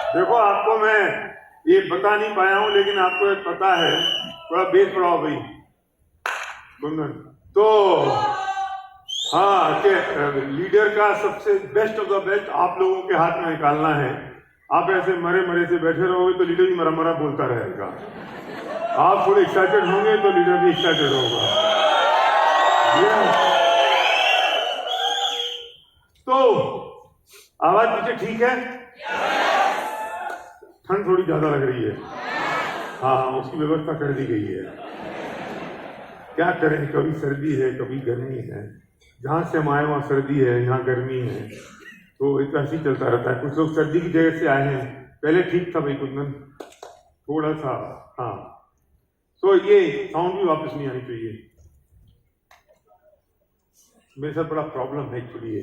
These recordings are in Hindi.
देखो आपको मैं ये बता नहीं पाया हूं, लेकिन आपको एक पता है, थोड़ा बेस बढ़ाओ भाई गुंदन। तो हाँ, कि लीडर का सबसे बेस्ट ऑफ द बेस्ट आप लोगों के हाथ में निकालना है। आप ऐसे मरे मरे से बैठे रहोगे तो लीडर भी मरा मरा बोलता रहेगा। आप थोड़े एक्साइटेड होंगे तो लीडर भी एक्साइटेड होगा। तो आवाज पीछे ठीक है? ठंड थोड़ी ज्यादा लग रही है। हाँ, उसकी व्यवस्था कर दी गई है। क्या करें, कभी सर्दी है कभी गर्मी है। जहां से हम आए वहां सर्दी है, यहाँ गर्मी है, तो इतना ही चलता रहता है। कुछ लोग सर्दी की जगह से आए हैं। पहले ठीक था भाई कुंदन, थोड़ा सा। हाँ, तो ये साउंड भी वापस नहीं आनी चाहिए। मेरे साथ बड़ा प्रॉब्लम है एक्चुअली ये।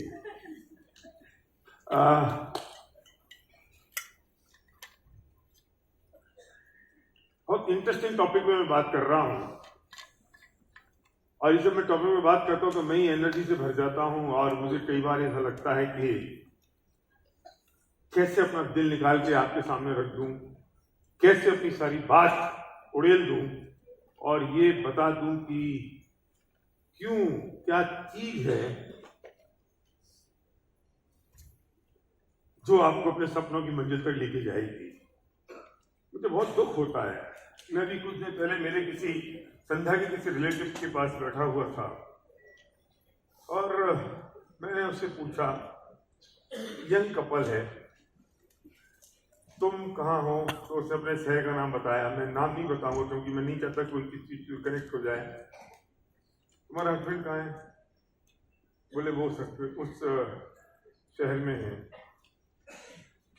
बहुत इंटरेस्टिंग टॉपिक में मैं बात कर रहा हूं, और जब मैं टॉपिक में बात करता हूं तो मैं ही एनर्जी से भर जाता हूं, और मुझे कई बार ऐसा लगता है कि कैसे अपना दिल निकाल के आपके सामने रख दूं, कैसे अपनी सारी बात उड़ेल दूं और ये बता दूं कि क्यों, क्या चीज है जो आपको अपने सपनों की मंजिल तक लेके जाएगी। मुझे बहुत दुख होता है। मैं भी कुछ दिन पहले मेरे किसी संध्या के किसी रिलेटिव के पास बैठा हुआ था, और मैंने उससे पूछा, यंग कपल है, तुम कहाँ हो? तो उसने अपने शहर का नाम बताया। मैं नाम नहीं बताऊंगा क्योंकि मैं नहीं चाहता कोई किसी चीज कनेक्ट हो जाए। तुम्हारा हस्बैंड कहाँ है? बोले वो उस शहर में है।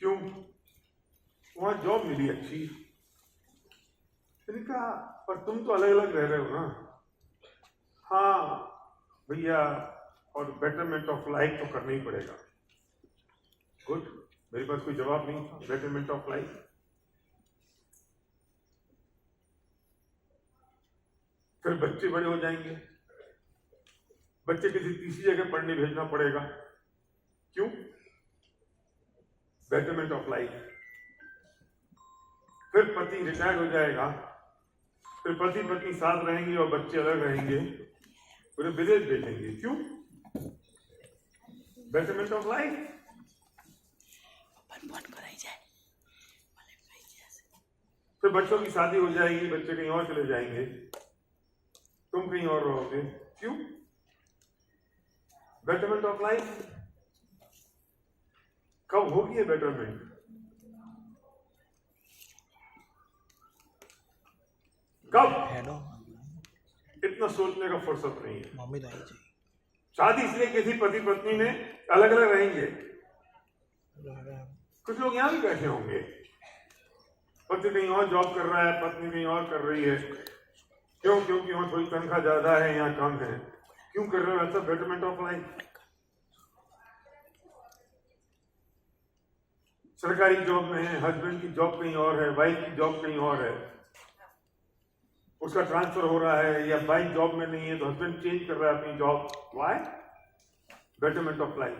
क्यों? वहां जॉब मिली अच्छी। मैंने कहा पर तुम तो अलग अलग रह रहे हो ना। हाँ भैया, और बेटरमेंट ऑफ लाइफ तो करना ही पड़ेगा। गुड, मेरे पास कोई जवाब नहीं था। बेटरमेंट ऑफ लाइफ, फिर बच्चे बड़े हो जाएंगे, बच्चे किसी तीसरी जगह पढ़ने भेजना पड़ेगा। क्यों? Betterment of life. फिर पति रिटायर हो जाएगा, फिर पति पत्नी साथ रहेंगे और बच्चे अलग रहेंगे, फिर विदेश भेजेंगे। क्यों? Betterment of life. फिर बच्चों की शादी हो जाएगी, बच्चे कहीं और चले जाएंगे, तुम कहीं और रहोगे। क्यों? Betterment of life. कब होगी ये बेटरमेंट? कब? इतना सोचने का फुर्सत नहीं है। शादी इसलिए किसी पति पत्नी ने अलग अलग रहेंगे। कुछ लोग यहां भी बैठे होंगे, पति कहीं और जॉब कर रहा है, पत्नी कहीं और कर रही है। क्यों? क्योंकि वहां थोड़ी तनख्वाह ज्यादा है, यहाँ कम है। क्यों कर रहे हो ऐसा? Betterment of life. सरकारी जॉब में है, हस्बैंड की जॉब कहीं और है, वाइफ की जॉब कहीं और है, उसका ट्रांसफर हो रहा है, या वाइफ जॉब में नहीं है तो हस्बैंड चेंज कर रहा है अपनी job. Why? Betterment of life.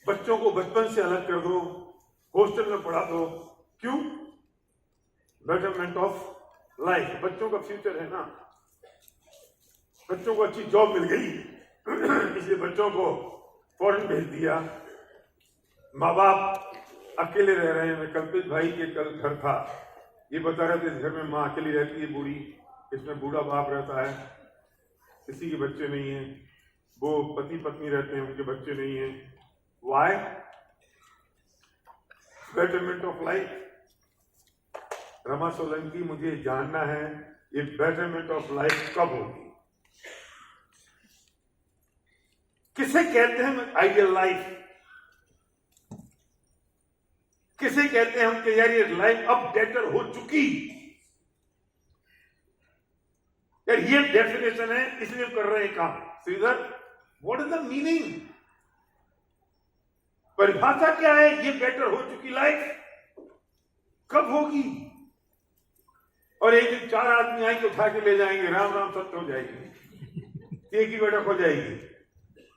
बच्चों को बचपन से अलग कर दो, हॉस्टल में पढ़ा दो। क्यों? Betterment of life. बच्चों का फ्यूचर है ना। बच्चों को अच्छी जॉब मिल गई इसलिए बच्चों को फॉरेन भेज दिया। माँ बाप अकेले रह रहे हैं। मैं कल्पित भाई के कल घर था, ये बता रहे थे इस घर में माँ अकेली रहती है बूढ़ी, इसमें बूढ़ा बाप रहता है, किसी के बच्चे नहीं है। वो पति पत्नी रहते हैं, उनके बच्चे नहीं है। Why? Betterment of life. Rama Solanki, मुझे जानना है ये बेटरमेंट ऑफ लाइफ कब होगी? किसे कहते हैं आइडियल लाइफ? किसे कहते हैं हम कि यार ये लाइफ अब बेटर हो चुकी? यार ये डेफिनेशन है, इसलिए कर रहे हैं काम। Shridhar, what is the meaning? परिभाषा क्या है? ये बेटर हो चुकी लाइफ कब होगी? और एक दिन 4 आदमी आएंगे, उठा के ले जाएंगे, राम राम सत्य हो जाएगी, एक ही बैठक हो जाएगी।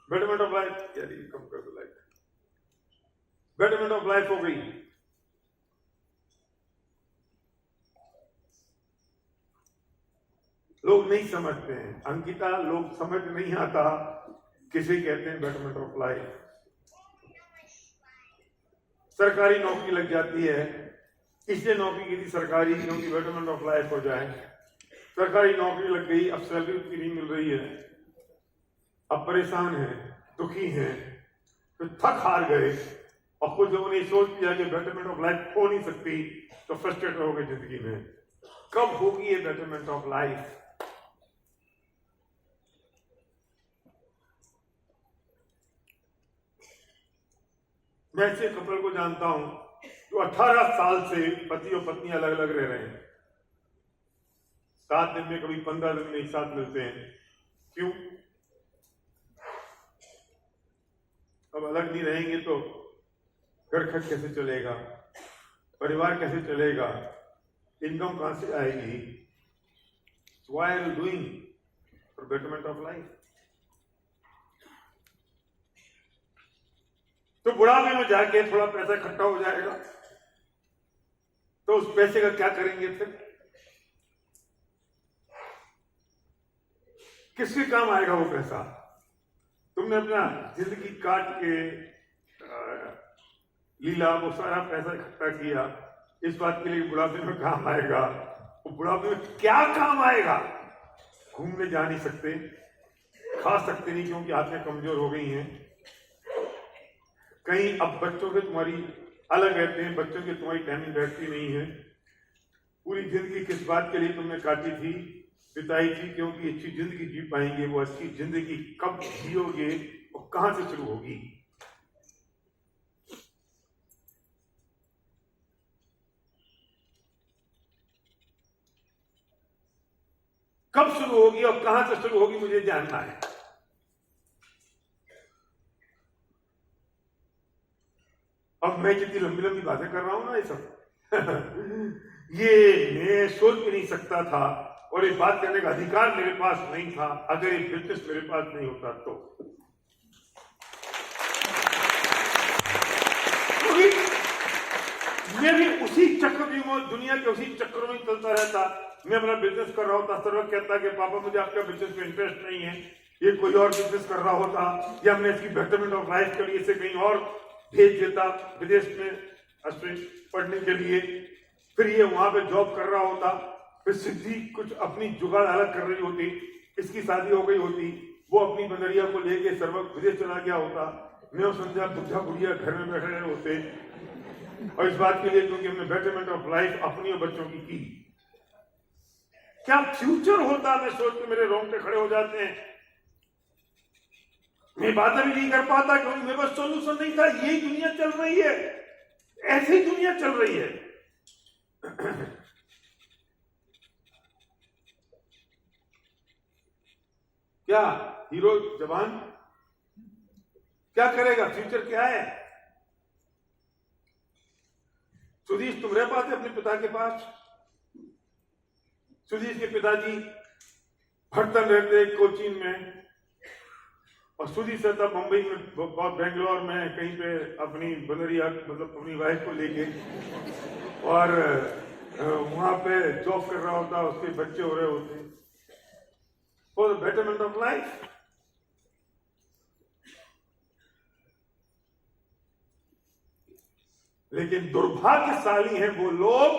बेटरमेंट ऑफ लाइफ, यार ये कम कर दो लाइफ। बेटरमेंट ऑफ लाइफ हो गई। लोग नहीं समझते हैं अंकिता, लोग समझ नहीं आता किसे कहते हैं बेटरमेंट ऑफ लाइफ। सरकारी नौकरी लग जाती है, इसलिए नौकरी की थी सरकारी क्योंकि बेटरमेंट ऑफ लाइफ हो जाए। सरकारी नौकरी लग गई, अब सैलरी उतनी नहीं मिल रही है, अब परेशान है, दुखी हैं, तो थक हार गए और कुछ लोगों ने सोच लिया कि बेटरमेंट ऑफ लाइफ हो नहीं सकती, तो फ्रस्ट्रेट हो गए जिंदगी में। कब होगी ये बेटरमेंट ऑफ लाइफ? मैं ऐसे कपल को जानता हूं जो 18 साल से पति और पत्नी अलग अलग रह रहे हैं। 7 दिन में, कभी 15 दिन में एक साथ मिलते हैं। क्यों? अब अलग नहीं रहेंगे तो घर खर्च कैसे चलेगा, परिवार कैसे चलेगा, इनकम कहां से आएगी? Why are you doing for betterment of life? तो बुढ़ापे में जाके थोड़ा पैसा इकट्ठा हो जाएगा, तो उस पैसे का क्या करेंगे? फिर किसके काम आएगा वो पैसा? तुमने अपना जिंदगी काट के लीला वो सारा पैसा इकट्ठा किया, इस बात के लिए बुढ़ापे में काम आएगा? वो बुढ़ापे में क्या काम आएगा? घूमने जा नहीं सकते, खा सकते नहीं क्योंकि आंखें कमजोर हो गई हैं, कहीं अब बच्चों से तुम्हारी अलग रहते हैं, बच्चों की तुम्हारी टाइमिंग बैठती नहीं है। पूरी जिंदगी किस बात के लिए तुमने काटी थी, बिताई थी, क्योंकि अच्छी जिंदगी जी पाएंगे। वो अच्छी जिंदगी कब जियोगे और कहां से शुरू होगी? कब शुरू होगी और कहां से शुरू होगी, मुझे जानना है। अब मैं जितनी लंबी लंबी बातें कर रहा हूं ना, ये सब ये मैं सोच भी नहीं सकता था और ये बात करने का अधिकार मेरे पास नहीं था अगर ये बिजनेस मेरे पास नहीं होता तो। मैं भी उसी चक्रव्यूह में, दुनिया के उसी चक्रों में चलता रहता। मैं अपना बिजनेस कर रहा होता, सर्वक कहता कि पापा मुझे आपका बिजनेस में इंटरेस्ट नहीं है, ये कोई और बिजनेस कर रहा होता, या मैं इसकी बेटरमेंट ऑफ लाइफ के लिए इसे कहीं और भेज देता विदेश में पढ़ने के लिए। फिर ये वहां पे जॉब कर रहा होता, फिर सिद्धि कुछ अपनी जुगाड़ अलग कर रही होती, इसकी शादी हो गई होती, वो अपनी बंदरिया को लेके सर्वक विदेश चला गया होता, मैं और संध्या बुढ़ा बुढ़िया घर में बैठे रहे होते, और इस बात के लिए क्योंकि हमने बेटरमेंट ऑफ लाइफ अपनी और बच्चों की। क्या फ्यूचर होता, मैं सोच के मेरे रोंगटे खड़े हो जाते हैं। मैं बातें भी नहीं कर पाता क्योंकि मेरे पास सोल्यूशन नहीं था। यही दुनिया चल रही है, ऐसी दुनिया चल रही है। क्या हीरो जवान क्या करेगा? फ्यूचर क्या है? सुधीश, तुम रह पाते अपने पिता के पास? सुधीश के पिताजी भटकन रहते कोचीन में, और सुधीश रहता मुंबई में, बेंगलोर में कहीं पे अपनी बंदरिया, मतलब अपनी वाइफ को लेके, और वहां पे जॉब कर रहा होता, उसके बच्चे हो रहे होते। For the betterment of life. लेकिन दुर्भाग्यशाली हैं वो लोग,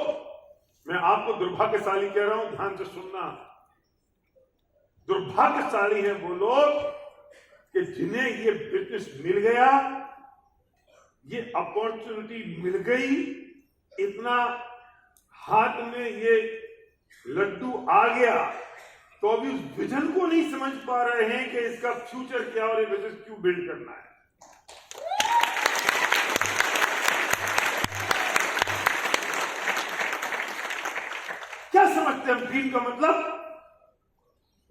मैं आपको दुर्भाग्यशाली कह रहा हूं, ध्यान से सुनना, दुर्भाग्यशाली हैं वो लोग कि जिन्हें ये बिजनेस मिल गया, ये अपॉर्चुनिटी मिल गई, इतना हाथ में ये लड्डू आ गया, तो अभी उस विजन को नहीं समझ पा रहे हैं कि इसका फ्यूचर क्या और ये बिजनेस क्यों बिल्ड करना है। क्या समझते हैं हम ड्रीम का मतलब?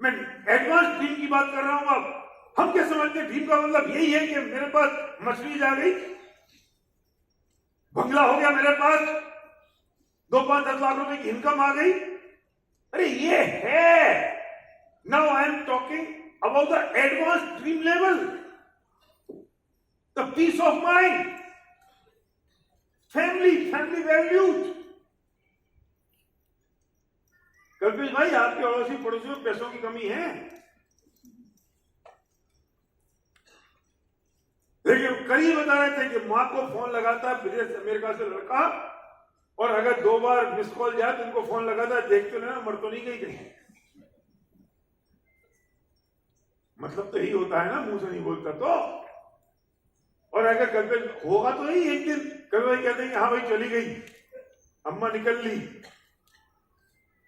मैं एडवांस ड्रीम की बात कर रहा हूं। अब हम क्या समझते हैं ड्रीम का मतलब? यही है कि मेरे पास मछली आ गई, बंगला हो गया मेरे पास, 2-5-10 लाख रुपए की इनकम आ गई। अरे ये है, now I am talking about the advance dream level, the peace of mind, family values. Kalpesh भाई, आपके अड़ोसी पड़ोसी में पैसों की कमी है, लेकिन करीब बता रहे थे कि मां को फोन लगाता है विदेश अमेरिका से लड़का, और अगर 2 बार मिस कॉल जाए तो उनको फोन लगाता है, देख तो लेना मर तो नहीं गई कहीं। मतलब तो यही होता है ना, मुंह से नहीं बोलता तो। और अगर कल्पेश होगा तो ही एक दिन कल्पेश कहते हैं कि हाँ भाई चली गई, अम्मा निकल ली,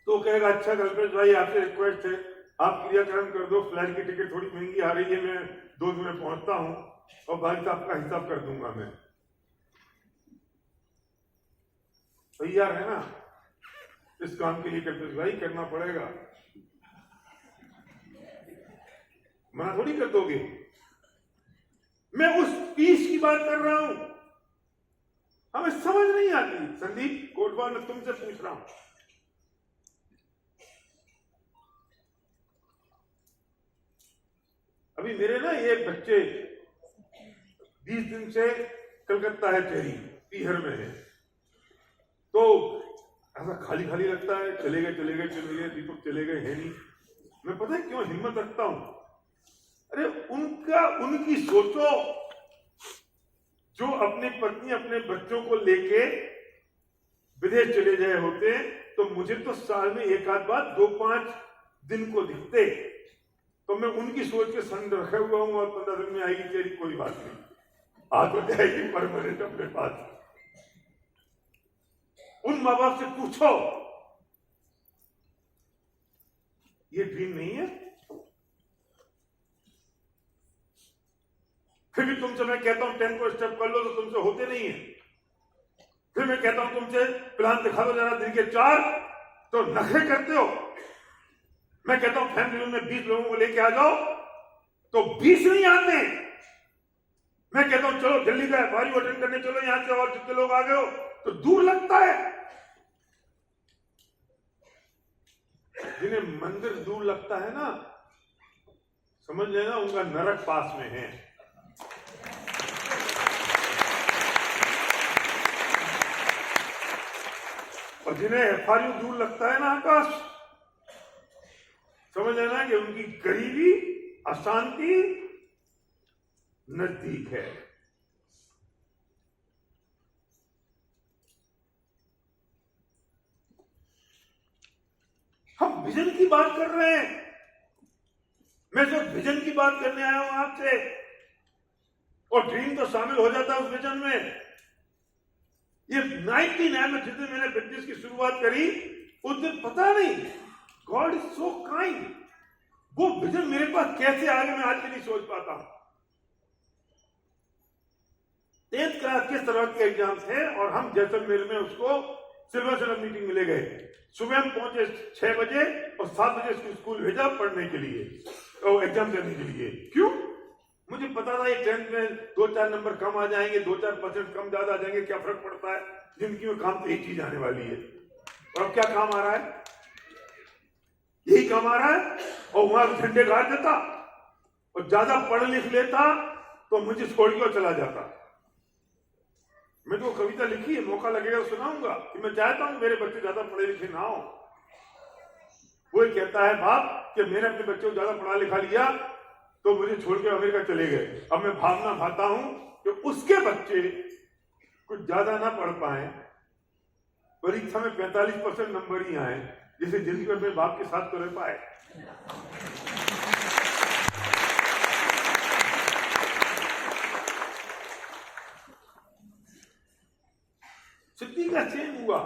तो कहेगा अच्छा कल्पेश भाई आपसे रिक्वेस्ट है, आप क्रियाकरण कर दो, फ्लाइट की टिकट थोड़ी महंगी आ रही है, मैं 2 दिन में पहुंचता हूं और भाई साहब का हिसाब कर दूंगा मैं। तैयार है ना इस काम के लिए कल्पेश भाई? करना पड़ेगा, मना थोड़ी कर दोगे। मैं उस पीस की बात कर रहा हूं, हमें समझ नहीं आती। संदीप कोटवाल, मैं तुमसे पूछ रहा हूं, अभी मेरे ना ये बच्चे 20 दिन से कलकत्ता है, टेरी पीहर में है, तो ऐसा खाली खाली लगता है, चले गए दीपक चले गए, है नहीं। मैं पता है क्यों हिम्मत रखता हूं? अरे उनकी सोचो, जो अपनी पत्नी अपने बच्चों को लेके विदेश चले गए होते, तो मुझे तो साल में एक आध बार 2-5 दिन को दिखते, तो मैं उनकी सोच के संग रखे हुआ हूं, और 15 दिन में आएगी तेरी, कोई बात नहीं, आ तो जाएगी परमानेंट अपने पास। उन माँ बाप से पूछो, ये ड्रीम नहीं है? फिर भी तुमसे मैं कहता हूं 10 को स्टेप कर लो, तो तुमसे होते नहीं है। फिर मैं कहता हूं तुमसे प्लान दिखा दो जरा दिन के 4, तो नखरे करते हो। मैं कहता हूं फैमिली में 20 लोगों को लेके आ जाओ, तो 20 नहीं आते। मैं कहता हूं चलो दिल्ली का एफआरयू अटेंड करने चलो, यहां से और जितने लोग आ गए हो, तो दूर लगता है। जिन्हें मंदिर दूर लगता है ना, समझ लेना उनका नरक पास में है। और जिन्हें एफआरयू दूर लगता है ना आकाश, समझ लेना कि उनकी गरीबी, अशांति नजदीक है। हम विजन की बात कर रहे हैं, मैं जो विजन की बात करने आया हूं आपसे, और ड्रीम तो शामिल हो जाता है उस विजन में। ये 99 में जिस दिन मैंने बिजनेस की शुरुआत करी, उस दिन पता नहीं, गॉड इज सो काइंड, वो विजन मेरे पास कैसे आ गया मैं आज भी नहीं सोच पाता हूं। 10th क्लास के तरह के एग्जाम थे, और हम जैसलमेर में उसको सिल्वर सनम मीटिंग में ले गए। सुबह हम पहुंचे 6 बजे, और 7 बजे स्कूल भेजा पढ़ने के लिए, और एग्जाम देने के लिए। क्यों? मुझे पता था ये 10th में 2-4 नंबर कम आ जाएंगे, 2-4% कम ज्यादा आ जाएंगे, क्या फर्क पड़ता है, जिंदगी में काम तो एक चीज आने वाली है। और अब क्या काम आ रहा है? यही काम आ रहा है। और वहां झंडे गाड़ देता, और ज्यादा पढ़ लिख लेता तो मुझे छोड़ के चला जाता। मैं तो कविता लिखी है, मौका लगेगा तो सुनाऊंगा, कि मैं चाहता हूं मेरे बच्चे ज्यादा पढ़े लिखे ना हो। वो कहता है बाप कि मैंने अपने बच्चों को ज्यादा पढ़ा लिखा लिया, तो मुझे छोड़ के अमेरिका चले गए। अब मैं भावना भाता हूं कि उसके बच्चे कुछ ज्यादा ना पढ़ पाए, परीक्षा में 45% नंबर ही आए, जिसे जिंदगी में अपने बाप के साथ तो रह पाए। सिद्धि का चेंज हुआ।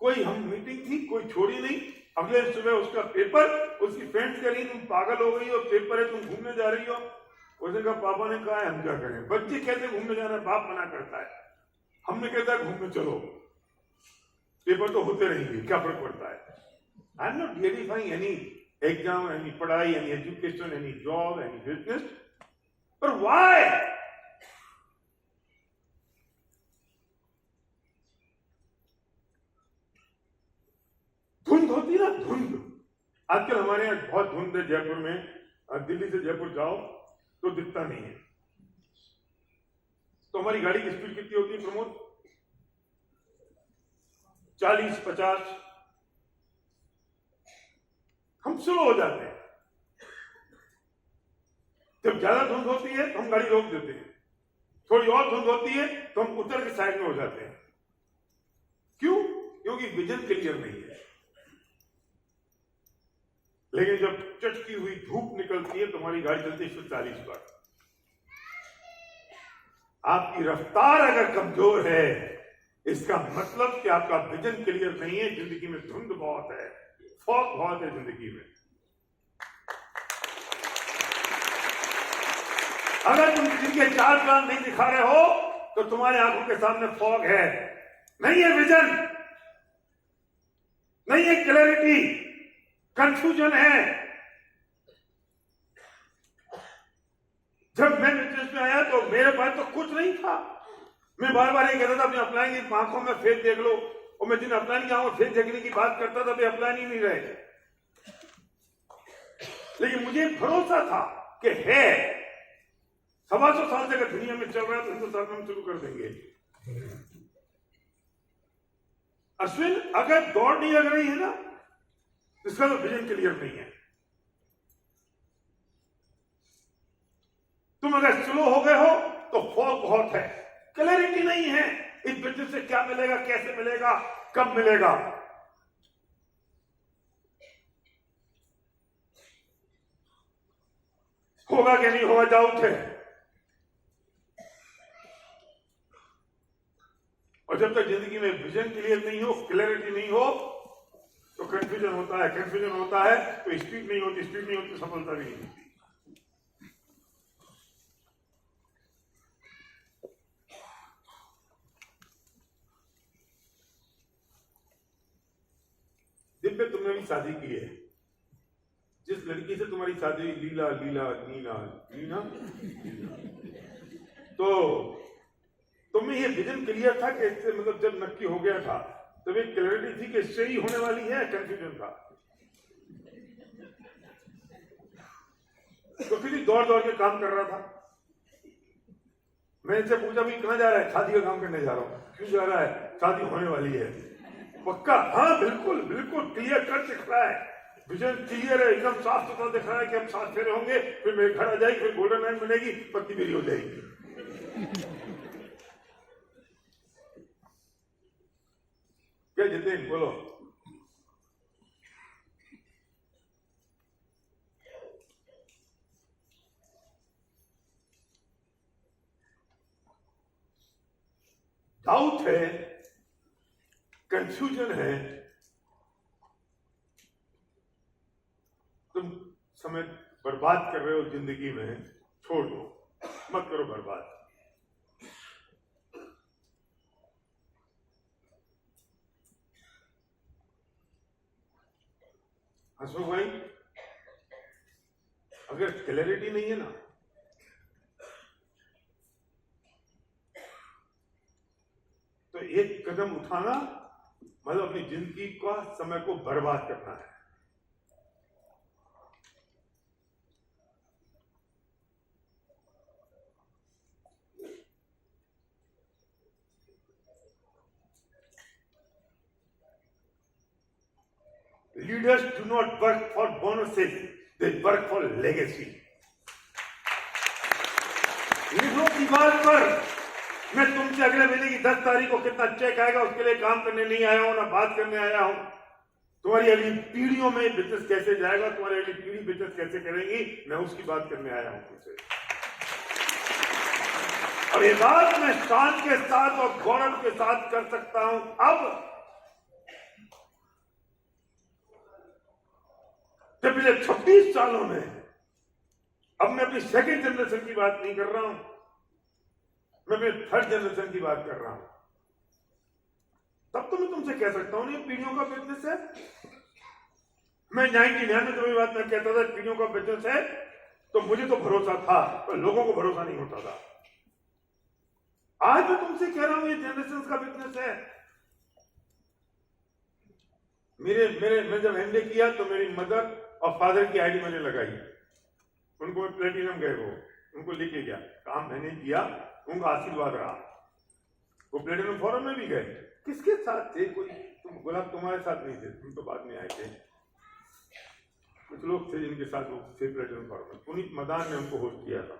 कोई हम मीटिंग थी, कोई छोड़ी नहीं। अगले सुबह उसका पेपर, उसकी फ्रेंड्स कह रही तुम पागल हो गई हो, पेपर है, तुम घूमने जा रही हो। उसने कहा पापा ने कहा है, हम क्या करें? बच्चे कहते घूमने जाना, बाप मना करता है, हमने कहता है घूमने चलो, पेपर तो होते रहेंगे, क्या फर्क पड़ता है। I am not glorifying any exam, any पढ़ाई, any education, any job, any business, पर व्हाई? धुंध होती ना, धुंध। आजकल हमारे यहाँ बहुत धुंध है जयपुर में। दिल्ली से जयपुर जाओ तो दिखता नहीं है। तो हमारी गाड़ी की स्पीड कितनी होती है प्रमोद? 40-50। हम स्लो हो जाते हैं। जब ज्यादा धुंध होती है तो हम गाड़ी रोक देते हैं, थोड़ी और धुंध होती है तो हम उतर के साइड में हो जाते हैं। क्यों? क्योंकि विजन क्लियर नहीं है। लेकिन जब चटकी हुई धूप निकलती है तो हमारी गाड़ी चलती है 140 पर। आपकी रफ्तार अगर कमजोर है, इसका मतलब कि आपका विजन क्लियर नहीं है। जिंदगी में धुंध बहुत है, फॉग बहुत है जिंदगी में। अगर तुम किसी के चाल प्लान नहीं दिखा रहे हो तो तुम्हारे आंखों के सामने फॉग है, नहीं है विजन, नहीं है क्लैरिटी, कंफ्यूजन है। जब मैं बिजनेस में आया तो मेरे पास तो कुछ नहीं था। मैं बार बार ये कहता था अपने अपलाइन की आंखों में फेस देख लो, और मैं जिन अपलाइन की आंखों में फेस देखने की बात करता था वे अपलाइन ही नहीं रहे। लेकिन मुझे भरोसा था कि है 125 साल से अगर दुनिया में चल रहा है तो हिंदुस्तान में हम शुरू कर देंगे। अश्विन, अगर दौड़ नहीं लग रही है ना, इसका तो विजन क्लियर नहीं है। तुम अगर स्लो हो गए हो तो फॉग बहुत है, क्लैरिटी नहीं है। इस बिजनेस से क्या मिलेगा, कैसे मिलेगा, कब मिलेगा। होगा कि नहीं होगा, डाउट है। और जब तक जिंदगी में विजन क्लियर नहीं हो, क्लैरिटी नहीं हो, तो कंफ्यूजन होता है। कंफ्यूजन होता है तो स्पीड नहीं होती, स्पीड नहीं होती, सफलता भी नहीं होती। दिन पे तुमने भी शादी की है, जिस लड़की से तुम्हारी शादी लीला लीला नीला नीना, तो तुम्हें ये विजन क्लियर था कि इससे, मतलब जब नक्की हो गया था तब एक क्लैरिटी थी कि इससे ही होने वाली है, कंफ्यूजन था। तो किसी दौड़ दौड़ के काम कर रहा था। मैं इनसे पूछा भी कहां जा रहा है? शादी का काम करने जा रहा हूं। क्यों जा रहा है? शादी होने वाली है। पक्का? हाँ बिल्कुल बिल्कुल, क्लियर कट दिख रहा है, विजन क्लियर है, एकदम साफ सुथरा दिख रहा है कि हम 7 फेरे होंगे, फिर मेरे घर आ जाएगी, फिर गोल्डन लाइन मिलेगी, पत्ती मेरी हो जाएगी। क्या जितेन बोलो? डाउट है, कंफ्यूजन है, तुम समय बर्बाद कर रहे हो जिंदगी में, छोड़ दो, मत करो बर्बाद। हंसमुख भाई, अगर क्लैरिटी नहीं है ना, तो एक कदम उठाना मतलब अपनी जिंदगी का समय को बर्बाद करना है। Leaders do not work for bonuses, they work for legacy. लिखो दीवार पर, मैं तुमसे अगले महीने की 10 तारीख को कितना चेक आएगा उसके लिए काम करने नहीं आया हूं, ना बात करने आया हूं। तुम्हारी अगली पीढ़ियों में बिजनेस कैसे जाएगा, तुम्हारी अगली पीढ़ी बिजनेस कैसे करेगी, मैं उसकी बात करने आया हूं तुमसे। और ये बात मैं शान के साथ और गौरव के साथ कर सकता हूं। अब पिछले 26 सालों में, अब मैं अपनी सेकंड जनरेशन की बात नहीं कर रहा हूं, मैं अपने थर्ड जनरेशन की बात कर रहा हूं। तब तो मैं तुमसे कह सकता हूं ये पीढ़ियों का बिजनेस है। मैं 99 में तो बात मैं कहता था पीढ़ियों का बिजनेस है, तो मुझे तो भरोसा था, पर लोगों को भरोसा नहीं होता था। आज मैं तुमसे कह रहा हूं ये जनरेशन का बिजनेस है। मैं जब एमबीए किया तो मेरी मदर और फादर की आईडी मैंने लगाई, उनको प्लेटिनम गए, वो उनको लेके गया, काम मैंने किया, उनका आशीर्वाद रहा। वो प्लेटिनम फोरम में भी गए, किसके साथ थे? कोई तुम गुलाब तुम्हारे साथ नहीं थे, तुम तो बाद में आए थे। कुछ लोग थे जिनके साथ वो थे प्लेटिनम फोरम में। पुनीत मदान ने उनको होस्ट किया था।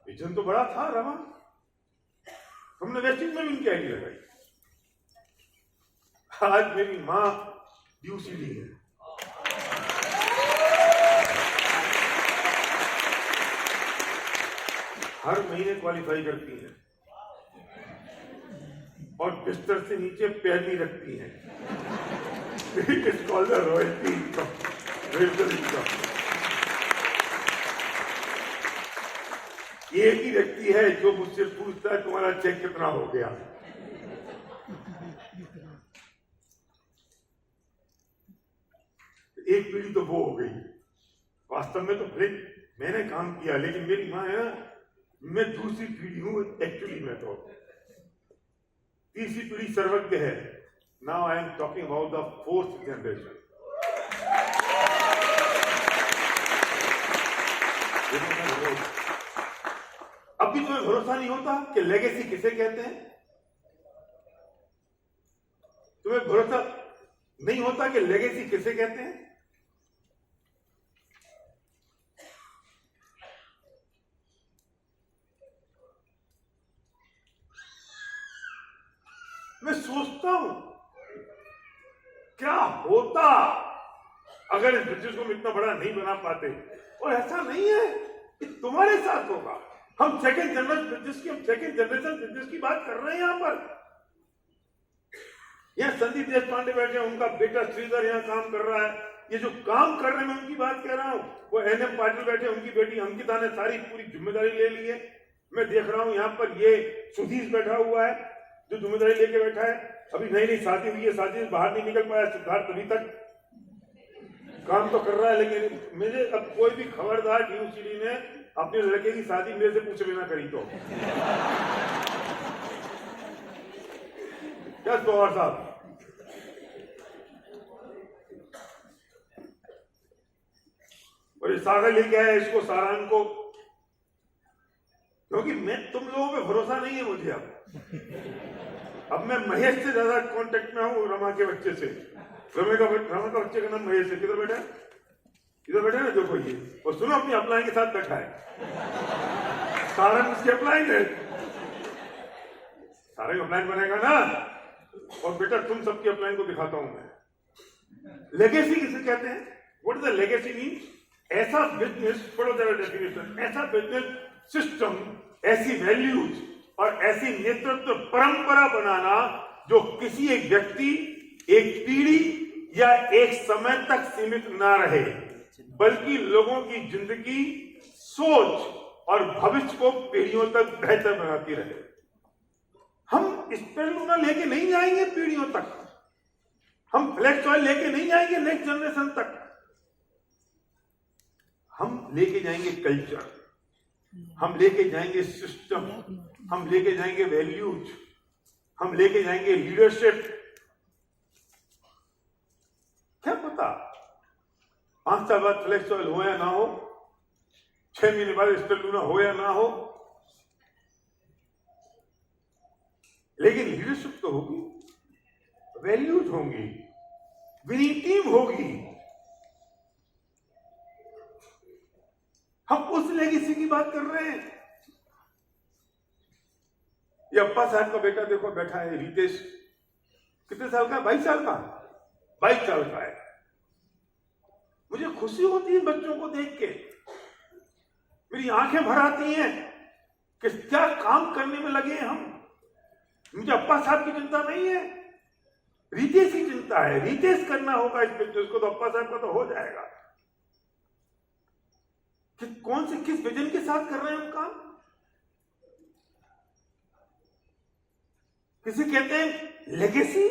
विजन तो बड़ा था रमा, हमने वेस्टिंग में भी उनकी आईडी लगाई। आज मेरी माँ ड्यूसीडी है, हर महीने क्वालिफाई करती हैं और बिस्तर से नीचे पैर नहीं रखती हैं। It's called the royalty income. एक ही व्यक्ति है जो मुझसे पूछता है तुम्हारा चेक कितना हो गया। एक पीढ़ी तो वो हो गई। वास्तव में तो फिर मैंने काम किया, लेकिन मेरी माँ है ना, मैं दूसरी पीढ़ी हूं एक्चुअली। मैं तो तीसरी पीढ़ी सर्वज्ञ है। Now I am talking about the fourth generation. अब भी तुम्हें भरोसा नहीं होता कि लेगेसी किसे कहते हैं? तुम्हें भरोसा नहीं होता कि लेगेसी किसे कहते हैं? मैं सोचता हूं क्या होता अगर इस बिजनेस को इतना बड़ा नहीं बना पाते। और ऐसा नहीं है कि तुम्हारे साथ होगा। हम सेकंड जनरेशन बिजनेस की बात कर रहे हैं। यहां पर यहां संदीप देशपांडे बैठे हैं, उनका बेटा श्रीधर यहां काम कर रहा है। ये जो काम कर रहे हैं मैं उनकी बात कह रहा हूं। वो NM पाटिल बैठे, उनकी बेटी अंकिता ने सारी पूरी जिम्मेदारी ले ली है। मैं देख रहा हूं यहां पर ये सुधीर बैठा हुआ है जो जिम्मेदारी लेके बैठा है। अभी नई शादी हुई है, शादी से बाहर नहीं निकल पाया सिद्धार्थ, अभी तक काम तो कर रहा है। लेकिन मुझे अब कोई भी खबरदार यूसीडी ने अपने लड़के की शादी मेरे से पूछे बिना करी तो क्या पवार साहब? और ये सागर लेके आया इसको, सारांग को, क्योंकि मैं तुम लोगों पे भरोसा नहीं है मुझे। अब मैं महेश से ज्यादा कांटेक्ट में हूं रमा के बच्चे से। रमा का बच्चे का नाम महेश है। किधर बैठा है? इधर बैठा है ना, देखो ये। और सुनो, अपनी अपलाइन के साथ बैठा है। सारंग उसकी अपलाइन है। सारंग अपलाइन बनेगा ना। और बेटा तुम सबकी अपलाइन को दिखाता हूं मैं। लेगेसी किसे कहते हैं? What is the legacy means? ऐसा बिजनेस, पढ़ो जरा डेफिनेशन, ऐसा बिजनेस सिस्टम, ऐसी वैल्यूज और ऐसी नेतृत्व परंपरा बनाना जो किसी एक व्यक्ति, एक पीढ़ी या एक समय तक सीमित ना रहे, बल्कि लोगों की जिंदगी, सोच और भविष्य को पीढ़ियों तक बेहतर बनाती रहे। हम स्पेरुलिना लेके नहीं जाएंगे पीढ़ियों तक, हम फ्लैक्स ऑयल लेके नहीं जाएंगे नेक्स्ट जनरेशन तक। हम लेके जाएंगे कल्चर, हम लेके जाएंगे सिस्टम, हम लेके जाएंगे वैल्यूज, हम लेके जाएंगे लीडरशिप। क्या पता 5 साल बाद फ्लैक्स ऑयल हो या ना हो, 6 महीने बाद स्पेरुलिना हो या ना हो, लेकिन लीडरशिप तो होगी, वैल्यूज होंगी, विनिंग टीम होगी। हम उस लेगेसी की बात कर रहे हैं। ये अप्पा साहब का बेटा देखो बैठा है, रितेश। कितने साल का? 22 साल का। 22 साल का है। मुझे खुशी होती है बच्चों को देख के, मेरी आंखें भर आती हैं कि क्या काम करने में लगे हैं हम। मुझे अप्पा साहब की चिंता नहीं है, रितेश की चिंता है। रितेश करना होगा इस बिजनेस को, तो अप्पा साहब का तो हो जाएगा। कि कौन से किस विजन के साथ कर रहे हैं हम काम? किसी कहते हैं लेगेसी,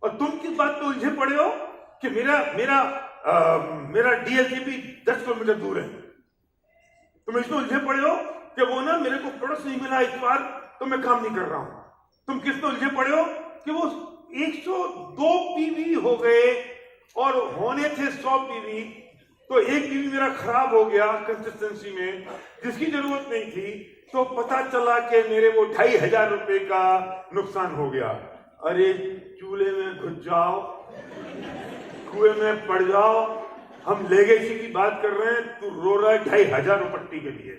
और तुम किस बात पे उलझे पड़े हो कि मेरा डीएलजीपी 10 किलोमीटर दूर है। तुम इसमें उलझे पड़े हो कि वो ना मेरे को प्रोडक्ट नहीं मिला इस बार, तो मैं काम नहीं कर रहा हूं। तुम किस पे उलझे पड़े हो कि वो 102 पीवी हो गए और होने थे 100 पीवी, तो एक टीवी मेरा खराब हो गया कंसिस्टेंसी में, जिसकी जरूरत नहीं थी, तो पता चला कि मेरे वो 2500 रुपए का नुकसान हो गया। अरे चूल्हे में घुस जाओ, कुएं में पड़ जाओ, हम लेगेसी की बात कर रहे हैं, तू रो रहा है 2500 पट्टी के लिए।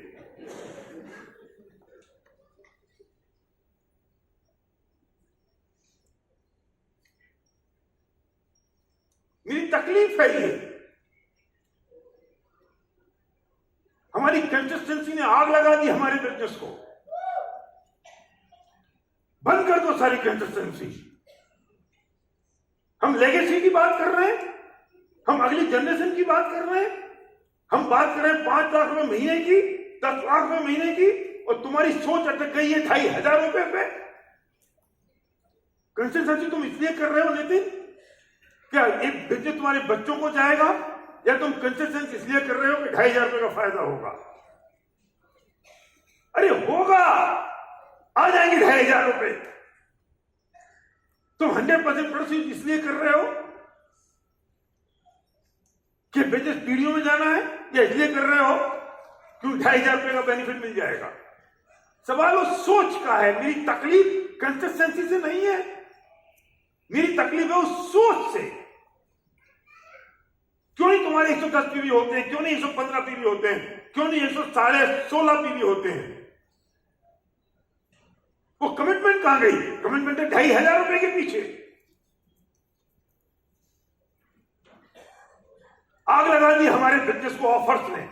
मेरी तकलीफ है ये। हमारी कंसिस्टेंसी ने आग लगा दी हमारे बिजनेस को। बंद कर दो सारी कंसिस्टेंसी। हम लेगेसी की बात कर रहे हैं, हम अगली जनरेशन की बात कर रहे हैं, हम बात कर रहे हैं 5 लाख रुपए महीने की, 10 लाख रुपए महीने की, और तुम्हारी सोच अटक गई है 2500 रुपए पे। कंसिस्टेंसी तुम इसलिए कर रहे हो नितिन, क्या एक बिजनेस तुम्हारे बच्चों को जाएगा, या तुम कंसिस्टेंसी इसलिए कर रहे हो कि 2500 रुपए का फायदा होगा? अरे होगा, आ जाएंगे 2500 रुपए। तुम 100% प्रोसीड इसलिए कर रहे हो कि बिजनेस पीढ़ियों में जाना है, या इसलिए कर रहे हो क्योंकि 2500 रुपए का बेनिफिट मिल जाएगा? सवाल उस सोच का है। मेरी तकलीफ कंसिस्टेंसी से नहीं है, मेरी तकलीफ है उस सोच से। क्यों नहीं तुम्हारे 110 पीवी होते हैं, क्यों नहीं 115 पीवी होते हैं, क्यों नहीं 116 पीवी होते हैं? वो कमिटमेंट कहां गई? कमिटमेंट है 2500 रुपए के पीछे। आग लगा दी हमारे बिजनेस को ऑफर्स ने।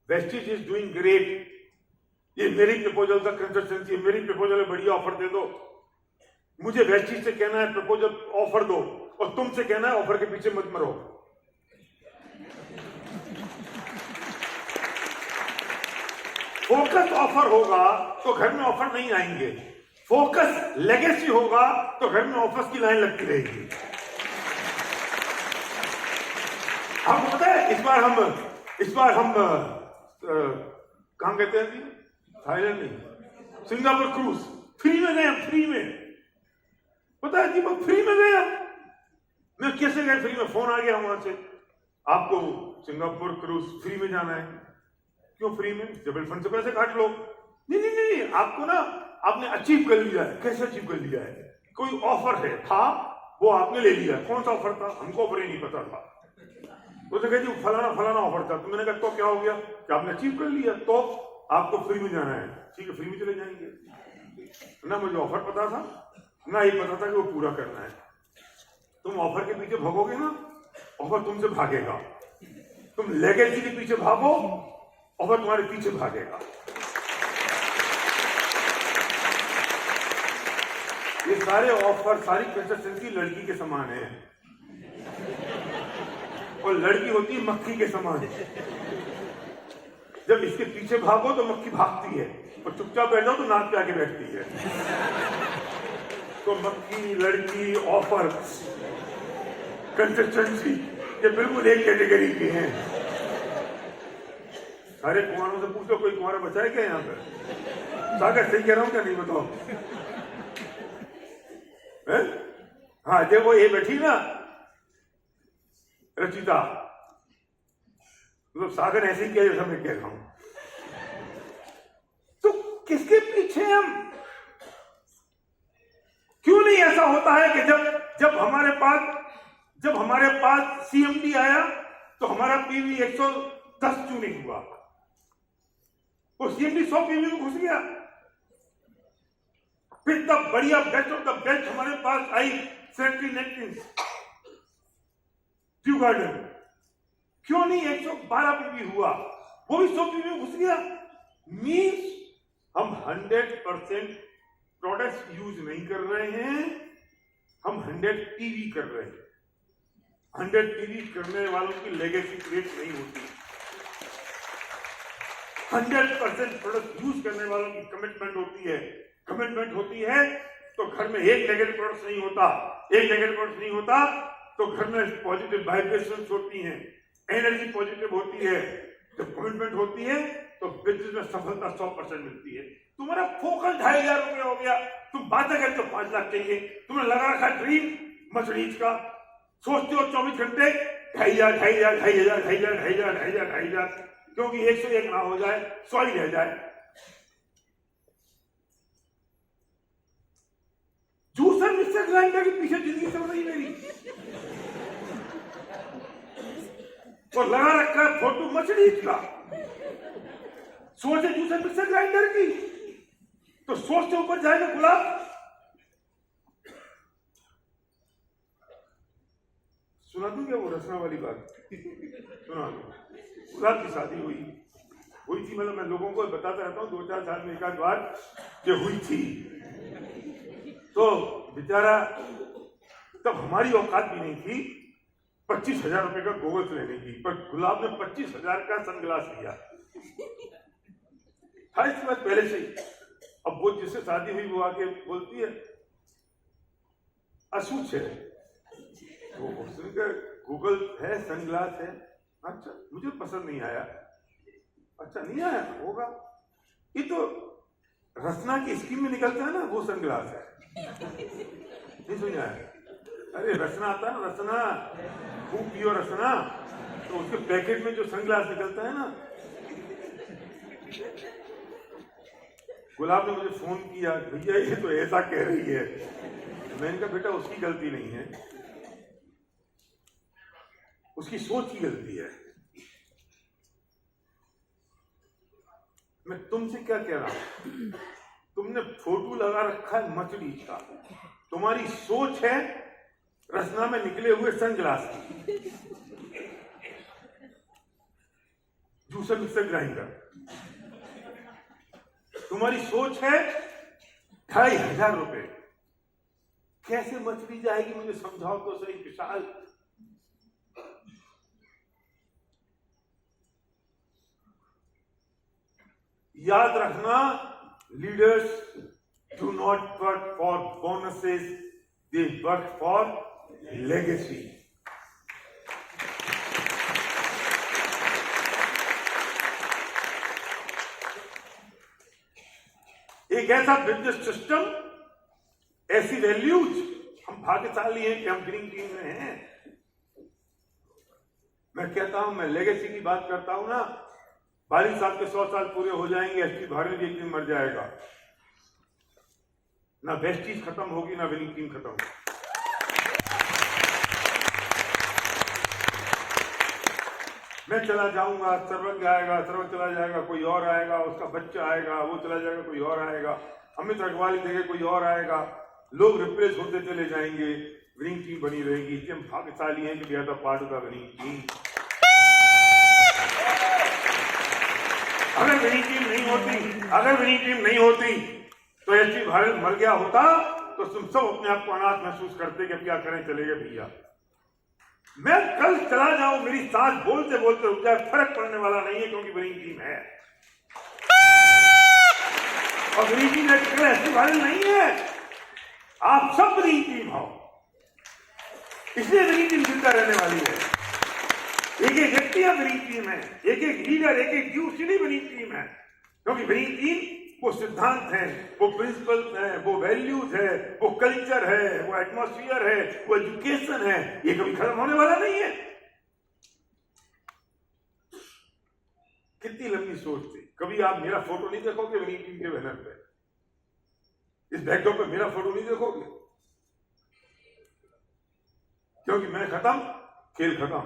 वेस्टीज इज डूइंग ग्रेट, ये मेरी प्रपोजल का कंसिस्टेंसी, मेरी प्रपोजल है, बढ़िया ऑफर दे दो। मुझे वेस्टीज से कहना है प्रपोजल ऑफर दो, और तुमसे कहना है ऑफर के पीछे मत मरो। फोकस ऑफर होगा तो घर में ऑफर नहीं आएंगे, फोकस लेगेसी होगा तो घर में ऑफर्स की लाइन लगती रहेगी। आपको पता है इस बार हम कहां कहते हैं, थाईलैंड नहीं, सिंगापुर क्रूज फ्री में गए, फ्री में। पता है जी, वो फ्री में गए। मैं कैसे गए फ्री में? फोन आ गया वहां से, आपको सिंगापुर क्रूज फ्री में जाना है। क्यों फ्री में? जबल फंड से पैसे काट लो। नहीं नहीं नहीं, आपको ना, आपने अचीव कर लिया है। कैसे अचीव कर लिया है? कोई ऑफर है, था, वो आपने ले लिया। कौन सा ऑफर था? हमको ऑफर ही नहीं पता था। तो कहे जी फलाना फलाना ऑफर था। तो मैंने कहा तो क्या हो गया कि आपने अचीव कर लिया, तो आपको फ्री में जाना है। ठीक है, फ्री में चले जाएंगे। ना मुझे ऑफर पता था, ना ये पता था कि वो पूरा करना है। तुम ऑफर के पीछे भागोगे ना, ऑफर तुमसे भागेगा। तुम लेगेसी के पीछे भागो, ऑफर तुम्हारे पीछे भागेगा। ये सारे ऑफर, सारी कंसिस्टेंसी लड़की के समान है, और लड़की होती है मक्खी के समान। जब इसके पीछे भागो तो मक्खी भागती है, और चुपचाप बैठ जाओ तो नाक पे आके बैठती है। तो मक्खी, लड़की, ऑफर, कंसिस्टेंसी, ये बिल्कुल एक कैटेगरी के हैं। सारे कुमारों से पूछो, कोई कुमारा बचा है क्या यहाँ पे? सागर सही कह रहा हूं क्या? नहीं बताओ। हाँ, देखो ये बैठी ना रचिता, मतलब सागर ऐसे ही किया जैसा मैं कह रहा हूं। तो किसके पीछे हम? क्यों नहीं ऐसा होता है कि जब हमारे पास सीएमडी आया तो हमारा पीवी 110 क्यों नहीं हुआ? वो सीएमडी 100 पीवी में घुस गया। फिर तब बढ़िया बेस्ट ऑफ द बेस्ट हमारे पास आई सैनिटरी नैपकिन्स, ड्यू गार्डन। क्यों नहीं 112 पीवी हुआ? वो भी 100 पीवी में घुस गया। मीन्स हम 100% प्रोडक्ट्स यूज नहीं कर रहे हैं, हम 100 पीवी कर रहे हैं। 100 पीवी करने वालों की लेगेसी क्रिएट नहीं होती। 100% प्रोडक्ट यूज करने वालों की कमिटमेंट होती है। कमिटमेंट होती है तो घर में एक नेगेटिव प्रोडक्ट नहीं होता। एक नेगेटिव प्रोडक्ट नहीं होता तो घर में पॉजिटिव वाइब्रेशंस होती हैं, एनर्जी पॉजिटिव होती है। जब कमिटमेंट होती है तो बिजनेस में सफलता 100% मिलती है। तुम्हारा फोकस 2500 रुपये हो गया, तुम बातें करते हो 5 लाख चाहिए, तुमने लगा रखा ड्रीम मर्सिडीज का, सोचते हो 24 घंटे ढाई हजार, क्योंकि 101 ना हो जाए, 100 ही रह जाए। जूसर मिक्सर ग्राइंडर के पीछे जिंदगी चल रही मेरी, और लगा रखा है फोटो मछली का। सोचे जूसर मिक्सर ग्राइंडर की, तो सोच से ऊपर जाएगा गुलाब। सुना दूं क्या वो रचना वाली बात? सुना दो। गुलाब की शादी हुई थी, मतलब मैं लोगों को बताता रहता हूँ 2-4 साल में एक आध बार कि हुई थी। तो बेचारा, तब हमारी औकात भी नहीं थी 25,000 रुपए का गोगल्स लेने की, पर गुलाब ने 25,000 का सनग्लास लिया था इसके बाद पहले से ही। अब वो जिससे शादी हुई वो आके बोलती है असूच है वो, गूगल है, सनग्लास है। अच्छा, मुझे पसंद नहीं आया। अच्छा, नहीं आया होगा, ये तो रसना की स्कीम में निकलता है ना, वो सनग्लास है। नहीं सुना है? अरे रसना आता है ना, रसना, खूब पियो रसना, तो उसके पैकेट में जो सनग्लास निकलता है ना। गुलाब ने मुझे फोन किया, भैया ये तो ऐसा कह रही है। मैंने कहा बेटा उसकी गलती नहीं है, उसकी सोच की गलती है। मैं तुमसे क्या कह रहा हूं, तुमने फोटो लगा रखा है मछली का, तुम्हारी सोच है रसना में निकले हुए सनग्लास की। जूसर मिक्सर ग्राइंडर, तुम्हारी सोच है 2,500 रुपए। कैसे मछली जाएगी मुझे समझाओ तो सही विशाल। याद रखना, leaders do not work for bonuses, they work for legacy. एक ऐसा बिजनेस सिस्टम, ऐसी वैल्यूज, हम भाग्यशाली हैं कि हम ग्रीन टीम में हैं। मैं कहता हूं, मैं लेगेसी की बात करता हूं ना, बाली साहब के 100 साल पूरे हो जाएंगे, एसपी भारत एक दिन मर जाएगा, ना वेस्टीज खत्म होगी ना विनिंग टीम खत्म होगी। मैं चला जाऊंगा, सर्वज्ञ आएगा, सर्वज्ञ चला जाएगा, कोई और आएगा, उसका बच्चा आएगा, वो चला जाएगा, कोई और आएगा, अमित अग्रवाल देखे कोई और आएगा, लोग रिप्लेस होते चले जाएंगे, विनिंग टीम बनी रहेगी। इसलिए हम भाग्यशाली हैं कि we are the part of the winning team. अगर विनिंग टीम नहीं होती तो एसपी भारत मर गया होता तो तुम सब अपने आप को अनाथ महसूस करते कि क्या करें, चलेगा भैया। मैं कल चला जाऊं, मेरी सांस बोलते बोलते रुक जाए, फर्क पड़ने वाला नहीं है, क्योंकि विनिंग टीम है। और विनिंग टीम एसपी भारत नहीं है, आप सब विनिंग टीम हो, इसलिए विनिंग टीम जिंदा रहने वाली है। एक एक व्यक्तियां विनिंग टीम है, एक एक लीडर, एक एक ड्यूटी विनिंग टीम है, क्योंकि विनिंग टीम वो सिद्धांत है, वो प्रिंसिपल्स है, वो वैल्यूज है, वो कल्चर है, वो एटमॉस्फियर है, वो एजुकेशन है, ये कभी खत्म होने वाला नहीं है। कितनी लंबी सोच थी। कभी आप मेरा फोटो नहीं देखोगे विनिंग टीम के बैनर पे, इस बैकड्रॉप पे मेरा फोटो नहीं देखोगे, क्योंकि मैं खत्म, खेल खत्म।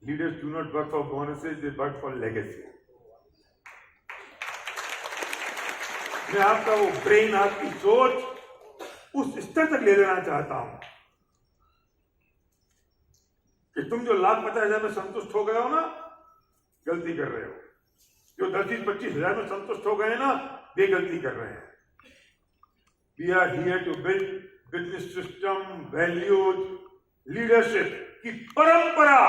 Leaders do not work for bonuses, they work for legacy. मैं आपका वो ब्रेन, आपकी सोच उस स्तर तक ले लेना चाहता हूं कि तुम जो 1,50,000 में संतुष्ट हो गए हो ना, गलती कर रहे हो। जो 10-25,000 में संतुष्ट हो गए ना, वे गलती कर रहे हैं। We are here to build business system, values, leadership की परंपरा।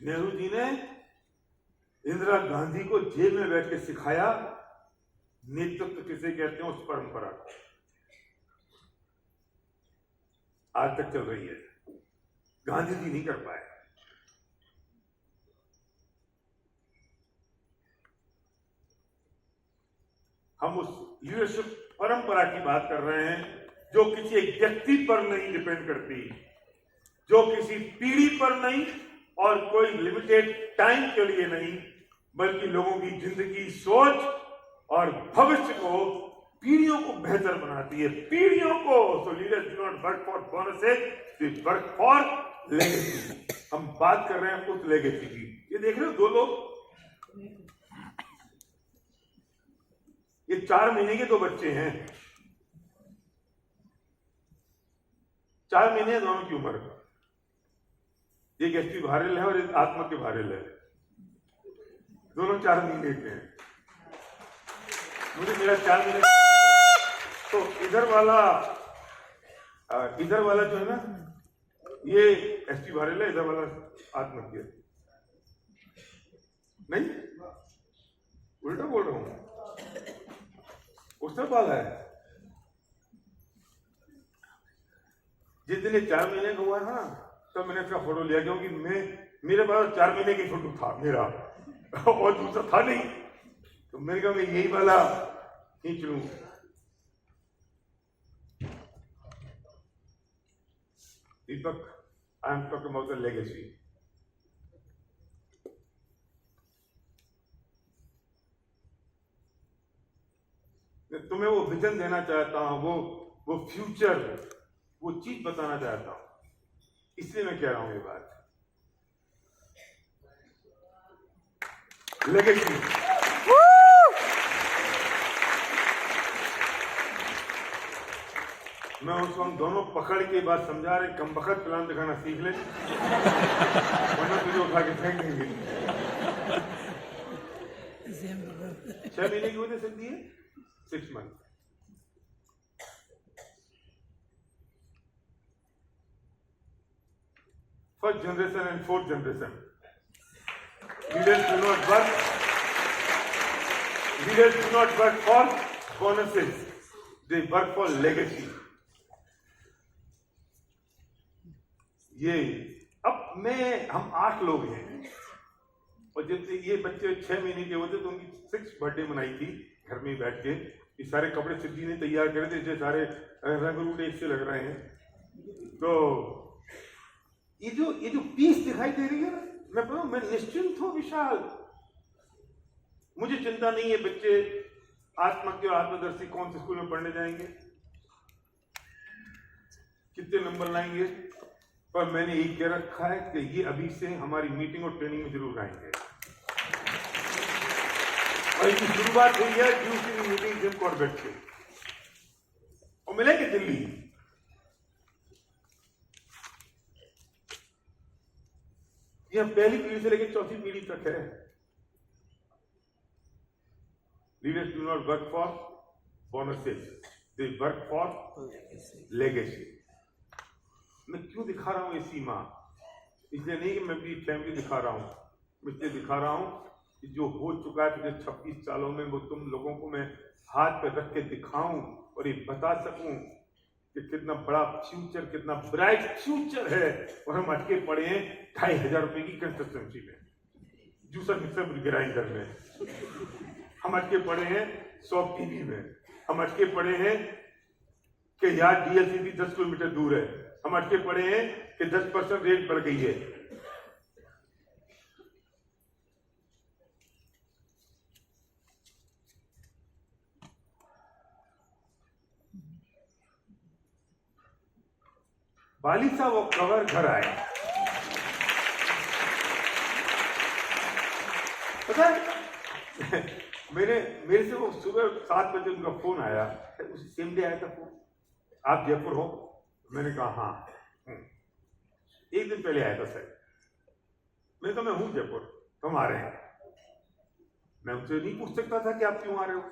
नेहरू जी ने इंदिरा गांधी को जेल में बैठ के सिखाया नेतृत्व किसे कहते हैं, उस परंपरा को आज तक चल रही है। गांधी जी नहीं कर पाए। हम उस लीडरशिप परंपरा की बात कर रहे हैं जो किसी एक व्यक्ति पर नहीं डिपेंड करती, जो किसी पीढ़ी पर नहीं और कोई लिमिटेड टाइम के लिए नहीं, बल्कि लोगों की जिंदगी, सोच और भविष्य को, पीढ़ियों को बेहतर बनाती है, पीढ़ियों को। So leaders do not work for bonuses, they work for legacy. हम बात कर रहे हैं उस लेगेसी की। ये देख रहे हो दो लोग, ये 4 महीने के 2 बच्चे हैं, 4 महीने है दोनों की उम्र। एक एसपी भारल है और एक आत्मा के भारल है, दोनों 4 महीने के हैं। मुझे मेरा 4 महीने तो इधर वाला जो है ना, ये एसपी भारल है, इधर वाला आत्मा की है। नहीं, उल्टा बोल रहा हूं, उससे वाला है। जिस दिन ये 4 महीने का हुआ है ना, तब मैंने इसका फोटो लिया, क्योंकि मेरे पास 4 महीने की फोटो था मेरा और दूसरा था नहीं, तो मैंने कहा मैं यही वाला खींच लूं। Deepak, I am talking about the legacy. तुम्हें वो विजन देना चाहता हूं, वो फ्यूचर, वो चीज बताना चाहता हूं, इसलिए मैं कह रहा हूं ये बात। लेगेसी, मैं उसको हम दोनों पकड़ के बात समझा रहे, कम बखत प्लान दिखाना सीख ले, वरना तुझे उठा के फेंक देंगे। 6 महीने की वजह से दिए 6 month. First generation and fourth generation, leaders do not work for bonuses, they work for legacy. ये अब हम 8 लोग हैं, और जब से ये बच्चे 6 महीने के होते तो उनकी 6th बर्थडे मनाई थी घर में बैठ के। ये सारे कपड़े सिद्धि ने तैयार करे थे, सारे रंग रूट एक से लग रहे हैं। तो ये जो पीस दिखाई दे रही है ना, मैं निश्चिंत हूं विशाल, मुझे चिंता नहीं है बच्चे आत्मज्ञ और आत्मदर्शी कौन से स्कूल में पढ़ने जाएंगे, कितने नंबर लाएंगे, पर मैंने ये कह रखा है कि ये अभी से हमारी मीटिंग और ट्रेनिंग में जरूर आएंगे। और इसकी शुरुआत हुई है ड्यूटी मीटिंग जिम कॉर्बेट से, और मिलेंगे दिल्ली। यह पहली पीढ़ी से लेकर 4थी पीढ़ी तक है। Leaders do not work for bonuses, they work for legacy. मैं क्यों दिखा रहा हूं ये सीमा? इसलिए नहीं कि मैं अपनी फैमिली दिखा रहा हूं, मैं इसलिए दिखा रहा हूं कि जो हो चुका है पिछले 26 सालों में, वो तुम लोगों को मैं हाथ पे रख के दिखाऊं और ये बता सकूं कि कितना बड़ा फ्यूचर, कितना ब्राइट फ्यूचर है। और हम अटके पड़े हैं 2,500 रुपए की कंस्ट्रक्शन में, जूसर मिक्सर ग्राइंडर में, हम अटके पड़े हैं 100 टीवी में, हम अटके पड़े हैं कि यार डीएलसीबी 10 किलोमीटर दूर है, हम अटके पड़े हैं कि 10% रेट बढ़ गई है। बालिसा वो कवर घर आए, पता है मेरे से वो सुबह 7 बजे उनका फोन आया, उसी सेम डे आया था फोन, आप जयपुर हो? मैंने कहा हाँ। 1 दिन पहले आया था सर। मैंने कहा मैं हूं जयपुर, तुम आ रहे हैं? मैं उनसे नहीं पूछ सकता था कि आप क्यों आ रहे हो।